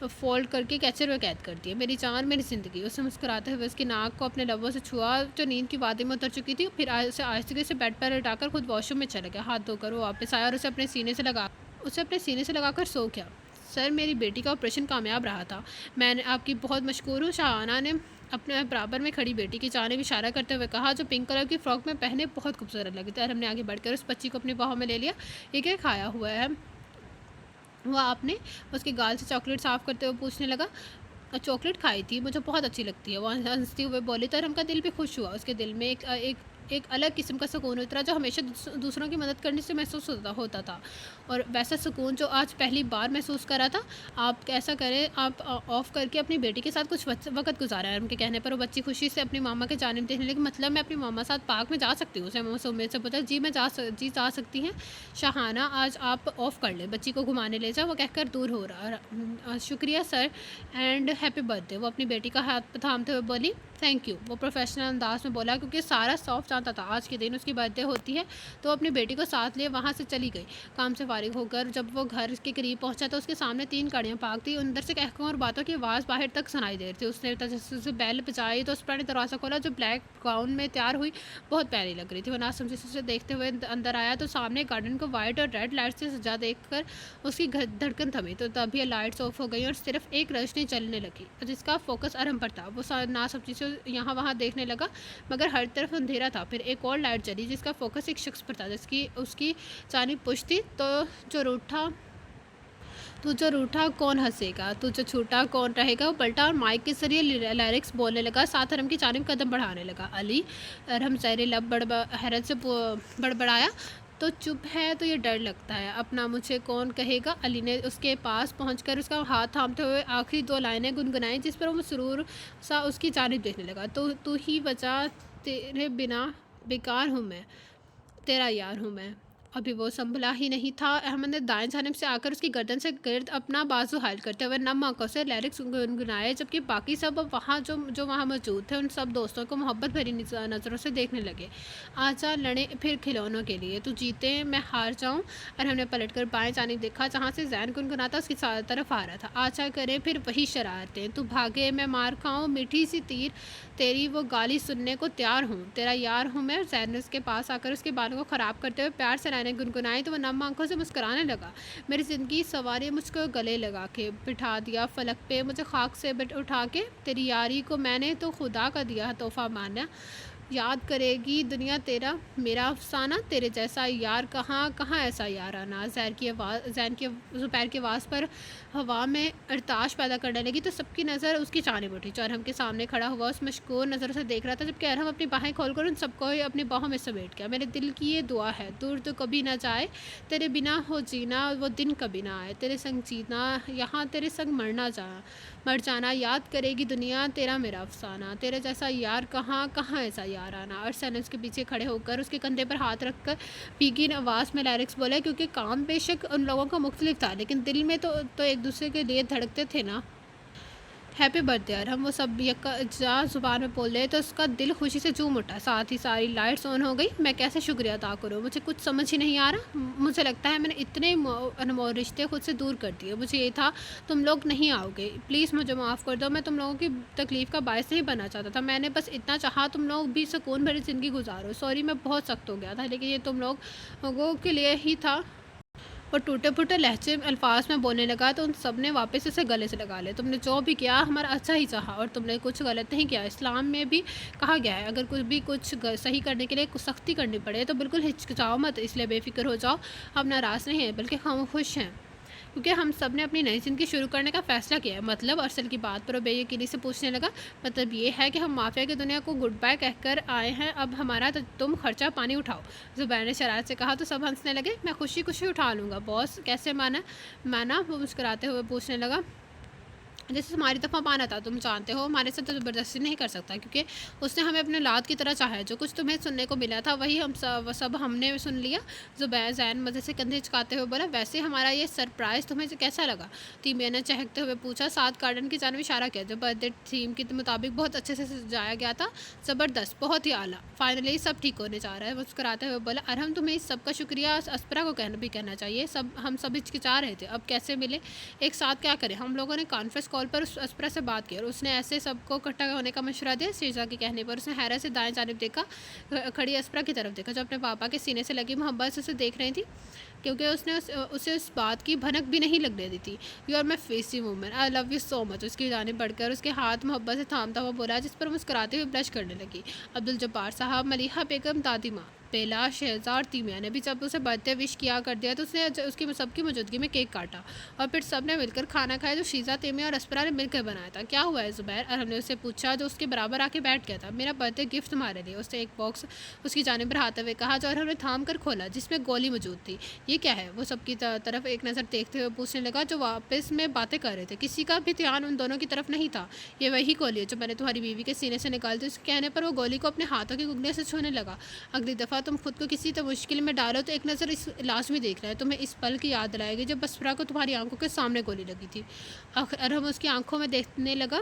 फोल्ड करके कैचर में कैद कर दिए। मेरी जान, मेरी ज़िंदगी। उसने मुस्कुराते हुए उसकी नाक को अपने लबों से छुआ जो नींद की वादी में उतर चुकी थी। फिर उसे आहिस्ते से बेड पर हटाकर खुद वॉशरूम में चला गया। हाथ धोकर वो वापस आया और उसे अपने सीने से लगाकर सो गया। सर, मेरी बेटी का ऑपरेशन कामयाब रहा था। मैंने आपकी बहुत मशकूर हूँ। शाहाना ने अपने बराबर में खड़ी बेटी की जानिब इशारा करते हुए कहा, जो पिंक कलर की फ्रॉक में पहने बहुत खूबसूरत लगी थी। और हमने आगे बढ़कर उस बच्ची को अपनी बाहों में ले लिया। ये क्या खाया हुआ है वो आपने? उसके गाल से चॉकलेट साफ़ करते हुए पूछने लगा। चॉकलेट खाई थी, मुझे बहुत अच्छी लगती है। वो हंसते हुए बोली तो अरहम का दिल भी खुश हुआ। उसके दिल में एक अलग किस्म का सुकून उतरा जो हमेशा दूसरों की मदद करने से महसूस होता था, और वैसा सुकून जो आज पहली बार महसूस करा था। आप कैसा करें, आप ऑफ़ करके अपनी बेटी के साथ कुछ वक्त गुजारा है। उनके कहने पर वो बच्ची खुशी से अपनी मामा के जानिब देखने लगी। मतलब मैं अपनी मामा साथ पार्क में जा सकती हूँ? उसे उम्मीद से पूछा। जी जा सकती हैं शाहाना, आज आप ऑफ़ कर लें, बच्ची को घुमाने ले जाओ। वो कहकर दूर हो रहा। शुक्रिया सर एंड हैप्पी बर्थडे। वो अपनी बेटी का हाथ थामते हुए बोली। थैंक यू, वो प्रोफेशनल अंदाज में बोला, क्योंकि सारा सॉफ्ट जानता था आज के दिन उसकी बर्थडे होती है। तो अपनी बेटी को साथ लिए वहाँ से चली गई। काम से फारिग होकर जब वो घर के करीब पहुंचा तो उसके सामने 3 गाड़ियाँ पार्क थी। अंदर से कहकों और बातों की आवाज़ बाहर तक सुनाई दे रही थी। उसने तजस्सुस से बेल बजाई तो उस पर ने दरवाज़ा खोला। जो ब्लैक गाउन में तैयार हुई बहुत प्यारी लग रही थी। वो ना समझी से उसे देखते हुए अंदर आया तो सामने गार्डन को वाइट और रेड लाइट से सजा देखकर उसकी धड़कन थमी। तो तभी लाइट्स ऑफ हो गई और सिर्फ एक रोशनी चलने लगी जिसका फोकस अरहम पर था। वो ना समझी से यहाँ वहाँ देखने लगा, मगर हर तरफ अंधेरा था। फिर एक और लाइट जली जिसका फोकस एक शख्स पर था जिसकी उसकी जानिब पुश थी। जो रूठा तू जो रूठा कौन हंसेगा, तू जो छूटा कौन रहेगा। वो पलटा और माइक के जरिए लिरिक्स बोलने लगा। साथ अरहम की जानिब कदम बढ़ाने लगा। अली, अरहम ज़हरी लब हैरत से बड़बड़ाया, तो चुप है तो ये डर लगता है, अपना मुझे कौन कहेगा। अली ने उसके पास पहुंचकर उसका हाथ थामते हुए आखिरी 2 लाइनें गुनगुनाई जिस पर वो सुरूर सा उसकी जानिब देखने लगा। तो तू ही बचा, तेरे बिना बेकार हूँ मैं, तेरा यार हूँ मैं। अभी वो संभला ही नहीं था। अहमद ने दाएं जानिब से आकर उसकी गर्दन से गिर्द अपना बाजू हायल करते हुए नम आंखों से लिरिक्स गुनगुनाए, जबकि बाकी सब वहाँ जो वहाँ मौजूद थे उन सब दोस्तों को मोहब्बत भरी नज़रों से देखने लगे। आजा लड़े फिर खिलौनों के लिए, तू जीते मैं हार जाऊँ। और हमने पलट कर बाएं जानिब देखा जहाँ से जैन गुनगुनाता उसकी तरफ आ रहा था। आजा करे फिर वही शरारतें, तू भागे मैं मार खाऊँ, मीठी सी तीर तेरी वो गाली सुनने को तैयार हूँ, तेरा यार हूँ मैं। जैन ने उसके पास आकर उसके बालों को ख़राब करते हुए प्यार से लाइनें गुनगुनाई तो वो नम आंखों से मुस्कुराने लगा। मेरी ज़िंदगी सवारी मुझको गले लगा के बिठा दिया फलक पे, मुझे खाक से उठा के, तेरी यारी को मैंने तो खुदा का दिया तोहफा माना। याद करेगी दुनिया तेरा मेरा अफसाना, तेरे जैसा यार कहाँ कहाँ ऐसा यार आना। जैन की ज़ुबैर की आवाज़ पर हवा में अरताश पैदा करने लगी तो सबकी नज़र उसकी जानिब उठी। जो अरहम के सामने खड़ा हुआ उस मशकूर नज़र से देख रहा था, जबकि अरहम अपनी बाहें खोलकर उन सबको अपनी बाहों में समेट गया। मेरे दिल की ये दुआ है, दूर तो कभी ना जाए, तेरे बिना हो जीना वो दिन कभी ना आए, तेरे संग जीना यहाँ तेरे संग मर जाना। याद करेगी दुनिया तेरा मेरा अफसाना, तेरे जैसा यार कहाँ कहाँ ऐसा यार आना। और सन उसके पीछे खड़े होकर उसके कंधे पर हाथ रखकर भीगी आवाज़ में लिरिक्स बोले, क्योंकि काम बेशक उन लोगों का मुख्तलिफ था लेकिन दिल में तो एक दूसरे के लिए धड़कते थे ना। हैप्पी बर्थडे यार, हम वो सब यकजा ज़ुबान में बोल रहे तो उसका दिल खुशी से झूम उठा। साथ ही सारी लाइट्स ऑन हो गई। मैं कैसे शुक्रिया अदा करूँ, मुझे कुछ समझ ही नहीं आ रहा। मुझे लगता है मैंने इतने अनमोल रिश्ते खुद से दूर कर दिए। मुझे ये था तुम लोग नहीं आओगे, प्लीज़ मुझे माफ़ कर दो। मैं तुम लोगों की तकलीफ़ का बायस नहीं बनना चाहता था, मैंने बस इतना चाहा तुम लोग भी सुकून भरी ज़िंदगी गुजारो। सॉरी मैं बहुत सख्त हो गया था, लेकिन ये तुम लोगों के लिए ही था। और टूटे फूटे लहजे अल्फाज में बोलने लगा तो उन सब ने वापस उसे गले से लगा लिया। तुमने जो भी किया हमारा अच्छा ही चाहा और तुमने कुछ गलत नहीं किया। इस्लाम में भी कहा गया है अगर कुछ सही करने के लिए कुछ सख्ती करनी पड़े तो बिल्कुल हिचकिचाओ मत, इसलिए बेफिक्र हो जाओ। हम नाराज़ नहीं हैं बल्कि हम खुश हैं, क्योंकि हम सब ने अपनी नई ज़िंदगी शुरू करने का फ़ैसला किया है। मतलब अरसल की बात पर वो बेयकीनी से पूछने लगा, मतलब ये है कि हम माफिया की दुनिया को गुड बाय कहकर आए हैं, अब हमारा तो तुम खर्चा पानी उठाओ। ज़ुबैर ने शरारत से कहा तो सब हंसने लगे। मैं खुशी खुशी उठा लूँगा बॉस, कैसे माना। वो मुस्कुराते हुए पूछने लगा, जैसे तुम्हारी दफ़ा माना था, तुम जानते हो हमारे साथ तो ज़बरदस्ती नहीं कर सकता, क्योंकि उसने हमें अपने औलाद की तरह चाहा है। जो कुछ तुम्हें सुनने को मिला था वही हम सब हमने सुन लिया। ज़ुबैर जैन मज़े से कंधे झुकाते हुए बोला, वैसे हमारा ये सरप्राइज़ तुम्हें कैसा लगा। तीमिया ने चहकते हुए पूछा। साथ गार्डन की जानिब इशारा किया जो बर्थडे थीम के मुताबिक बहुत अच्छे से सजाया गया था। ज़बरदस्त, बहुत ही आला, फाइनली सब ठीक होने जा रहा है। मुस्कुराते हुए बोला, अरहम तुम्हें इस सब का शुक्रिया अस्परा को कहना चाहिए। हम सब हिचकिचा रहे थे, अब कैसे मिले एक साथ क्या करें। हम लोगों ने कॉन्फ्रेंस कॉल पर उस अस्परा से बात की और उसने ऐसे सबको इकट्ठा होने का मशवरा दिया। शीजा के कहने पर उसने हैरत से दाएं जानिब देखा, खड़ी अस्परा की तरफ देखा जो अपने पापा के सीने से लगी मोहब्बत से उसे देख रही थी, क्योंकि उसे उस बात की भनक भी नहीं लगने दी थी। You are my fancy woman, I love you so much. उसकी जानिब बढ़कर उसके हाथ मोहब्बत से थामता हुआ बोला, जिस पर मुस्कुराते हुए ब्लश करने लगी। अब्दुल जब्बार साहब, मलिहा बेगम, दादी माँ, बेला, शहजाद, तीमिया ने भी जब उसे बर्थडे विश किया कर दिया तो उसने उसकी सबकी मौजूदगी में केक काटा और फिर सब ने मिलकर खाना खाया जो शीज़ा, तीमिया और अस्परा ने मिलकर बनाया था। क्या हुआ है ज़ुबैर, और हमने उससे पूछा जो उसके बराबर आके बैठ गया था। मेरा बर्थडे गिफ्ट तुम्हारे लिए, उसने एक बॉक्स उसकी जानिब बढ़ाते हुए कहा, जो हमने थाम कर खोला जिसमें गोली मौजूद थी। ये क्या है, वो सबकी तरफ एक नज़र देखते हुए पूछने लगा जो वापस में बातें कर रहे थे। किसी का भी ध्यान उन दोनों की तरफ नहीं था। ये वही गोली है जो मैंने तुम्हारी बीवी के सीने से निकाली थी। उसके कहने पर वो गोली को अपने हाथों के गुगने से छूने लगा। अगली दफ़ा तुम खुद को किसी मुश्किल में डालो तो एक नज़र इस लाजमी देखना है, तुम्हें इस पल की याद दिलाएगी जब अस्परा को तुम्हारी आंखों के सामने गोली लगी थी। और हम उसकी आंखों में देखने लगा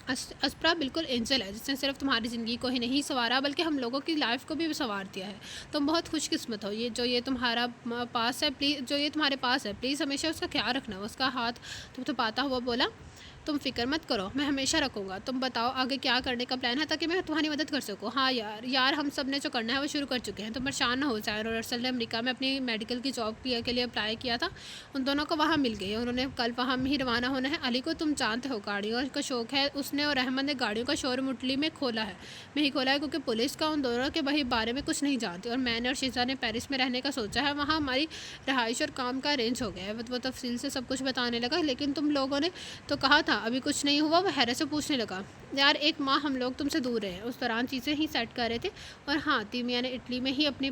اسپرا بالکل اینجل ہے جس نے صرف تمہاری زندگی کو ہی نہیں سنوارا بلکہ ہم لوگوں کی لائف کو بھی سنوار دیا ہے. تم بہت خوش قسمت ہو. یہ تمہارا پاس ہے پلیز، جو یہ تمہارے پاس ہے پلیز ہمیشہ اس کا خیال رکھنا. اس کا ہاتھ تھپتھپاتا ہوا بولا. تم فکر مت کرو، میں ہمیشہ رکھوں گا. تم بتاؤ آگے کیا کرنے کا پلان ہے تاکہ میں تمہاری مدد کر سکوں. ہاں یار ہم سب نے جو کرنا ہے وہ شروع کر چکے ہیں. تم پریشان نہ ہو. ظاہر اور ارسل نے امریکہ میں اپنی میڈیکل کی جاب کے لیے اپلائی کیا تھا. ان دونوں کو وہاں مل گئی. انہوں نے کل وہاں ہی روانہ ہونا ہے. علی کو تم جانتے ہو گاڑیوں کا شوق ہے اس نے، اور احمد نے گاڑیوں کا شو روم اٹلی میں کھولا ہے کیونکہ پولیس کا ان دونوں کے بارے میں کچھ نہیں جانتی. اور میں نے اور شیزا نے پیرس میں رہنے کا سوچا ہے. وہاں ہماری رہائش اور کام کا ارینج ہو گیا ہے. وہ تفصیل سے سب کچھ بتانے لگا. لیکن تم لوگوں نے تو کہا تھا ابھی کچھ نہیں ہوا. وہ حیرت سے پوچھنے لگا. یار ایک ماہ ہم لوگ تم سے دور رہے. اس دوران چیزیں ہی سیٹ کر رہے تھے. اور ہاں تیمیا نے اٹلی میں ہی اپنی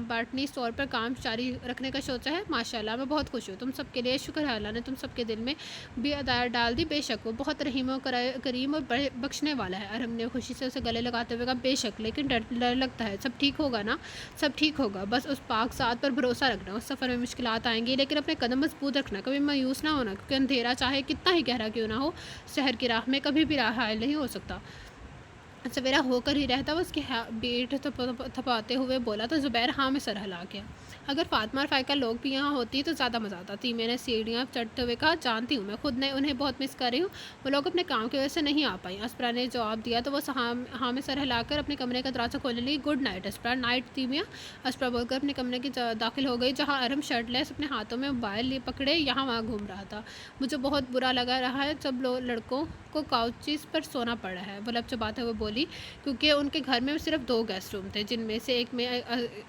باٹنی اسٹور پر کام جاری رکھنے کا سوچا ہے. ماشاءاللہ میں بہت خوش ہوں تم سب کے لیے. شکر ہے اللہ نے تم سب کے دل میں بھی ادایا ڈال دی. بے شک وہ بہت رحیم و کریم اور بخشنے والا ہے. ارحم نے خوشی سے اسے گلے لگاتے ہوئے کہا. بے شک لیکن ڈر لگتا ہے. سب ٹھیک ہوگا نا؟ سب ٹھیک ہوگا. بس اس پاک ذات پر بھروسہ رکھنا. اس سفر میں مشکلات آئیں گی لیکن اپنے قدم مضبوط رکھنا. کبھی مایوس نہ ہونا کیونکہ اندھیرا چاہے کتنا ہی گہرا کیوں نہ ہو شہر کی راہ میں کبھی بھی راہ حائل نہیں ہو سکتا. سویرا ہو کر ہی رہتا. وہ اس کی بیٹ تھپاتے ہوئے بولا. تو زبیر ہاں میں سر ہلا گیا. اگر فاطمہ اور فائقہ لوگ بھی یہاں ہوتی تو زیادہ مزہ آتا. تیمیا نے سیڑھیاں چڑھتے ہوئے کہا. جانتی ہوں میں خود نے انہیں بہت مس کر رہی ہوں. وہ لوگ اپنے کام کی وجہ سے نہیں آ پائی. اسپرا نے جواب دیا تو وہ ہاں میں سر ہلا کر اپنے کمرے کا دروازہ کھولنے لگی. Good night Aspara. Night Temiya. Aspara بول کر اپنے کمرے کی داخل ہو گئی جہاں ارحم شرٹ لیس اپنے ہاتھوں میں موبائل لیے پکڑے یہاں وہاں گھوم رہا تھا. مجھے بہت برا لگا رہا ہے جب لڑکوں کو کاؤچز پر سونا پڑ رہا ہے. وہ لب چباتے ہوئے بولی. کیونکہ ان کے گھر میں صرف 2 گیسٹ روم تھے جن میں سے ایک میں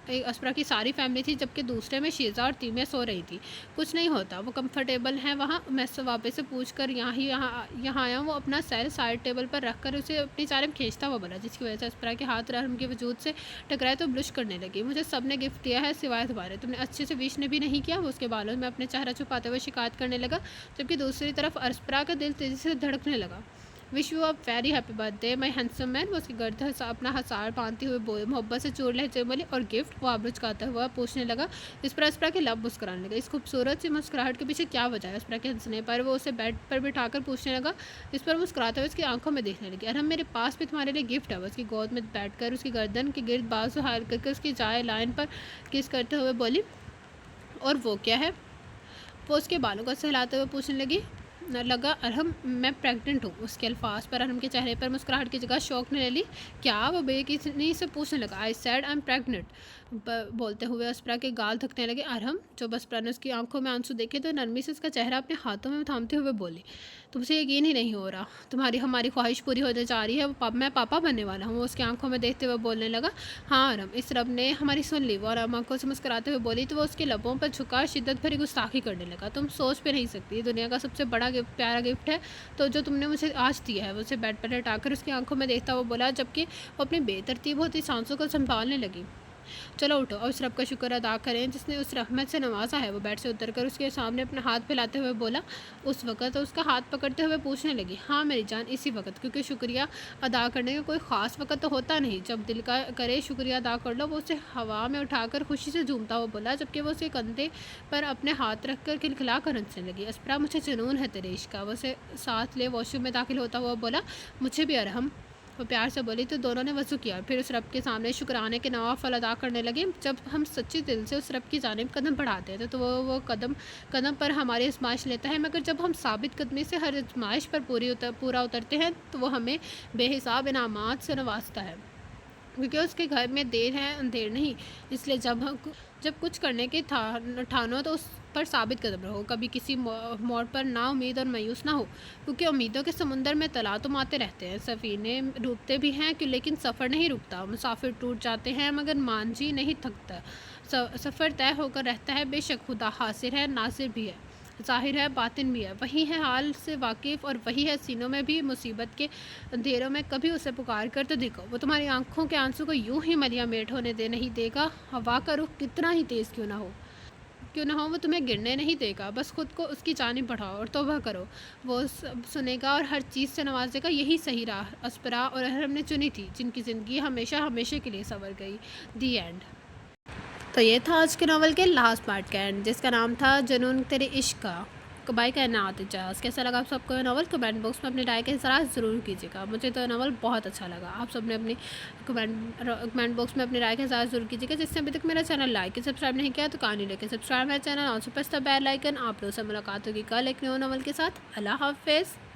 اسپرا کی ساری فیملی تھی جبکہ دوسرے میں شیزا اور تیمیا سو رہی تھی. کچھ نہیں ہوتا وہ کمفرٹیبل ہیں وہاں. میں واپس سے پوچھ کر یہاں آیا ہوں. وہ اپنا سیر سائڈ ٹیبل پر رکھ کر اسے اپنی جانب کھینچتا ہوا بولا جس کی وجہ سے اسپرا کے ہاتھ ارحم کے وجود سے ٹکرائے تو بلش کرنے لگی. مجھے سب نے گفٹ دیا ہے سوائے تمہارے. تم نے اچھے سے وش نے بھی نہیں کیا. وہ اس کے بالوں میں اپنے چہرہ چھپاتے ہوئے شکایت کرنے لگا جبکہ دوسری طرف اسپرا کا دل تیزی سے دھڑکنے لگا. Wish you a very happy birthday my handsome man. وہ اس کی گرد اپنا ہسار باندھتے ہوئے محبت سے چور لہجے بولی. اور گفٹ؟ وہ آبرو چکاتا ہوا پوچھنے لگا. اسپرا کے لب مسکرانے لگا. اس خوبصورت سی مسکراہٹ کے پیچھے کیا وجہ ہے؟ اسپرا کے ہنسنے پر وہ اسے بیڈ پر بٹھا کر پوچھنے لگا. اس پر مسکراتے ہوئے اس کی آنکھوں میں دیکھنے لگی. ارحم میرے پاس بھی تمہارے لیے گفٹ ہے. وہ اس کی گود میں بیٹھ کر اس کی گردن کے گرد بازو حائل کر کے اس کی جائے لائن پر کس کرتے ہوئے بولی. اور وہ کیا ہے؟ وہ اس کے بالوں کو سہلاتے ہوئے پوچھنے لگا. ارحم میں پریگننٹ ہوں. اس کے الفاظ پر ارحم کے چہرے پر مسکراہٹ کی جگہ شوق نے لے لی. کیا؟ وہ بے یقینی سے پوچھنے لگا. I said I am pregnant. بولتے ہوئے اسپرا کے گال تھکنے لگے. ارحم جب اسپرا نے اس کی آنکھوں میں آنسو دیکھے تو نرمی سے اس کا چہرہ اپنے ہاتھوں میں تھامتے ہوئے بولی. تم سے یقین ہی نہیں ہو رہا. ہماری خواہش پوری ہونے جا رہی ہے. میں پاپا بننے والا ہوں. وہ اس کی آنکھوں میں دیکھتے ہوئے بولنے لگا. ہاں ارحم اس رب نے ہماری سن لی. وہ ارحم آنکھوں سے مسکراتے ہوئے بولی تو وہ اس کے لبوں پر جھکا شدت بھری گستاخی کرنے لگا. تم سوچ پہ نہیں سکتی. دنیا کا سب سے بڑا پیارا گفٹ ہے تو جو تم نے مجھے آج دیا ہے. وہ اسے بیڈ پر لٹا کر اس کی آنکھوں میں دیکھتا ہوا بولا جبکہ وہ اپنی بے ترتیب ہوتی سانسوں کو سنبھالنے لگی. چلو اٹھو اور اس رب کا شکر ادا کریں جس نے اس رحمت سے نوازا ہے. وہ بیڈ سے اتر کر اس کے سامنے اپنا ہاتھ پھیلاتے ہوئے بولا. اس وقت اس کا ہاتھ پکڑتے ہوئے پوچھنے لگی. ہاں میری جان اسی وقت. کیونکہ شکریہ ادا کرنے کا کوئی خاص وقت تو ہوتا نہیں. جب دل کا کرے شکریہ ادا کر لو. وہ اسے ہوا میں اٹھا کر خوشی سے جھومتا ہوا بولا جبکہ وہ اس کے کندھے پر اپنے ہاتھ رکھ کر کھلکھلا کر ہنسنے لگی. اسپرا مجھے جنون ہے تیرے عشق کا. وہ اسے ساتھ لے واش روم میں داخل ہوتا ہوا بولا. مجھے بھی ارحم. وہ پیار سے بولی تو دونوں نے وضو کیا. پھر اس رب کے سامنے شکرانے کے نوافل ادا کرنے لگے. جب ہم سچی دل سے اس رب کی جانب قدم بڑھاتے ہیں تو وہ قدم پر ہماری آزمائش لیتا ہے. مگر جب ہم ثابت قدمی سے ہر آزمائش پر پورا اترتے ہیں تو وہ ہمیں بے حساب انعامات سے نوازتا ہے. کیونکہ اس کے گھر میں دیر ہے اندھیر نہیں. اس لیے جب کچھ کرنے کے ٹھانو تو اس پر ثابت قدم رہو. کبھی کسی موڑ پر نا امید اور مایوس نہ ہو کیونکہ امیدوں کے سمندر میں تلاطم آتے رہتے ہیں. سفینے ڈوبتے بھی ہیں لیکن سفر نہیں رکتا. مسافر ٹوٹ جاتے ہیں مگر مانجی نہیں تھکتا. سفر طے ہو کر رہتا ہے. بے شک خدا حاضر ہے ناظر بھی ہے ظاہر ہے باطن بھی ہے. وہی ہے حال سے واقف اور وہی ہے سینوں میں بھی. مصیبت کے اندھیروں میں کبھی اسے پکار کر تو دیکھو. وہ تمہاری آنکھوں کے آنسو کو یوں ہی ملیا میٹ ہونے نہیں دے گا. ہوا کا رخ کتنا ہی تیز کیوں نہ ہو وہ تمہیں گرنے نہیں دے گا. بس خود کو اس کی جانب بڑھاؤ اور توبہ کرو. وہ سنے گا اور ہر چیز سے نوازے گا. یہی صحیح راہ اسپرا اور ارحم نے چنی تھی جن کی زندگی ہمیشہ کے لیے سنور گئی. The end. تو یہ تھا آج کے ناول کے لاسٹ پارٹ کا اینڈ جس کا نام تھا جنون تیرے عشق کا. بائی کہنا آتے جاز۔ کیسا لگا آپ سب کو یہ ناول؟ کمنٹ باکس میں اپنی رائے کا اظہار ضرور کیجیے گا۔ مجھے تو یہ ناول بہت اچھا لگا۔ آپ سب نے اپنی کمنٹ باکس میں اپنی رائے کا اظہار ضرور کیجیے گا۔ جس نے ابھی تک میرا چینل لائک سبسکرائب نہیں کیا تو کہانی لے کے سبسکرائب میرا چینل اور پریس دی بیل آئیکن۔ آپ لوگوں سے ملاقات ہوگی کل ایک نیو ناول کے ساتھ۔ اللہ حافظ۔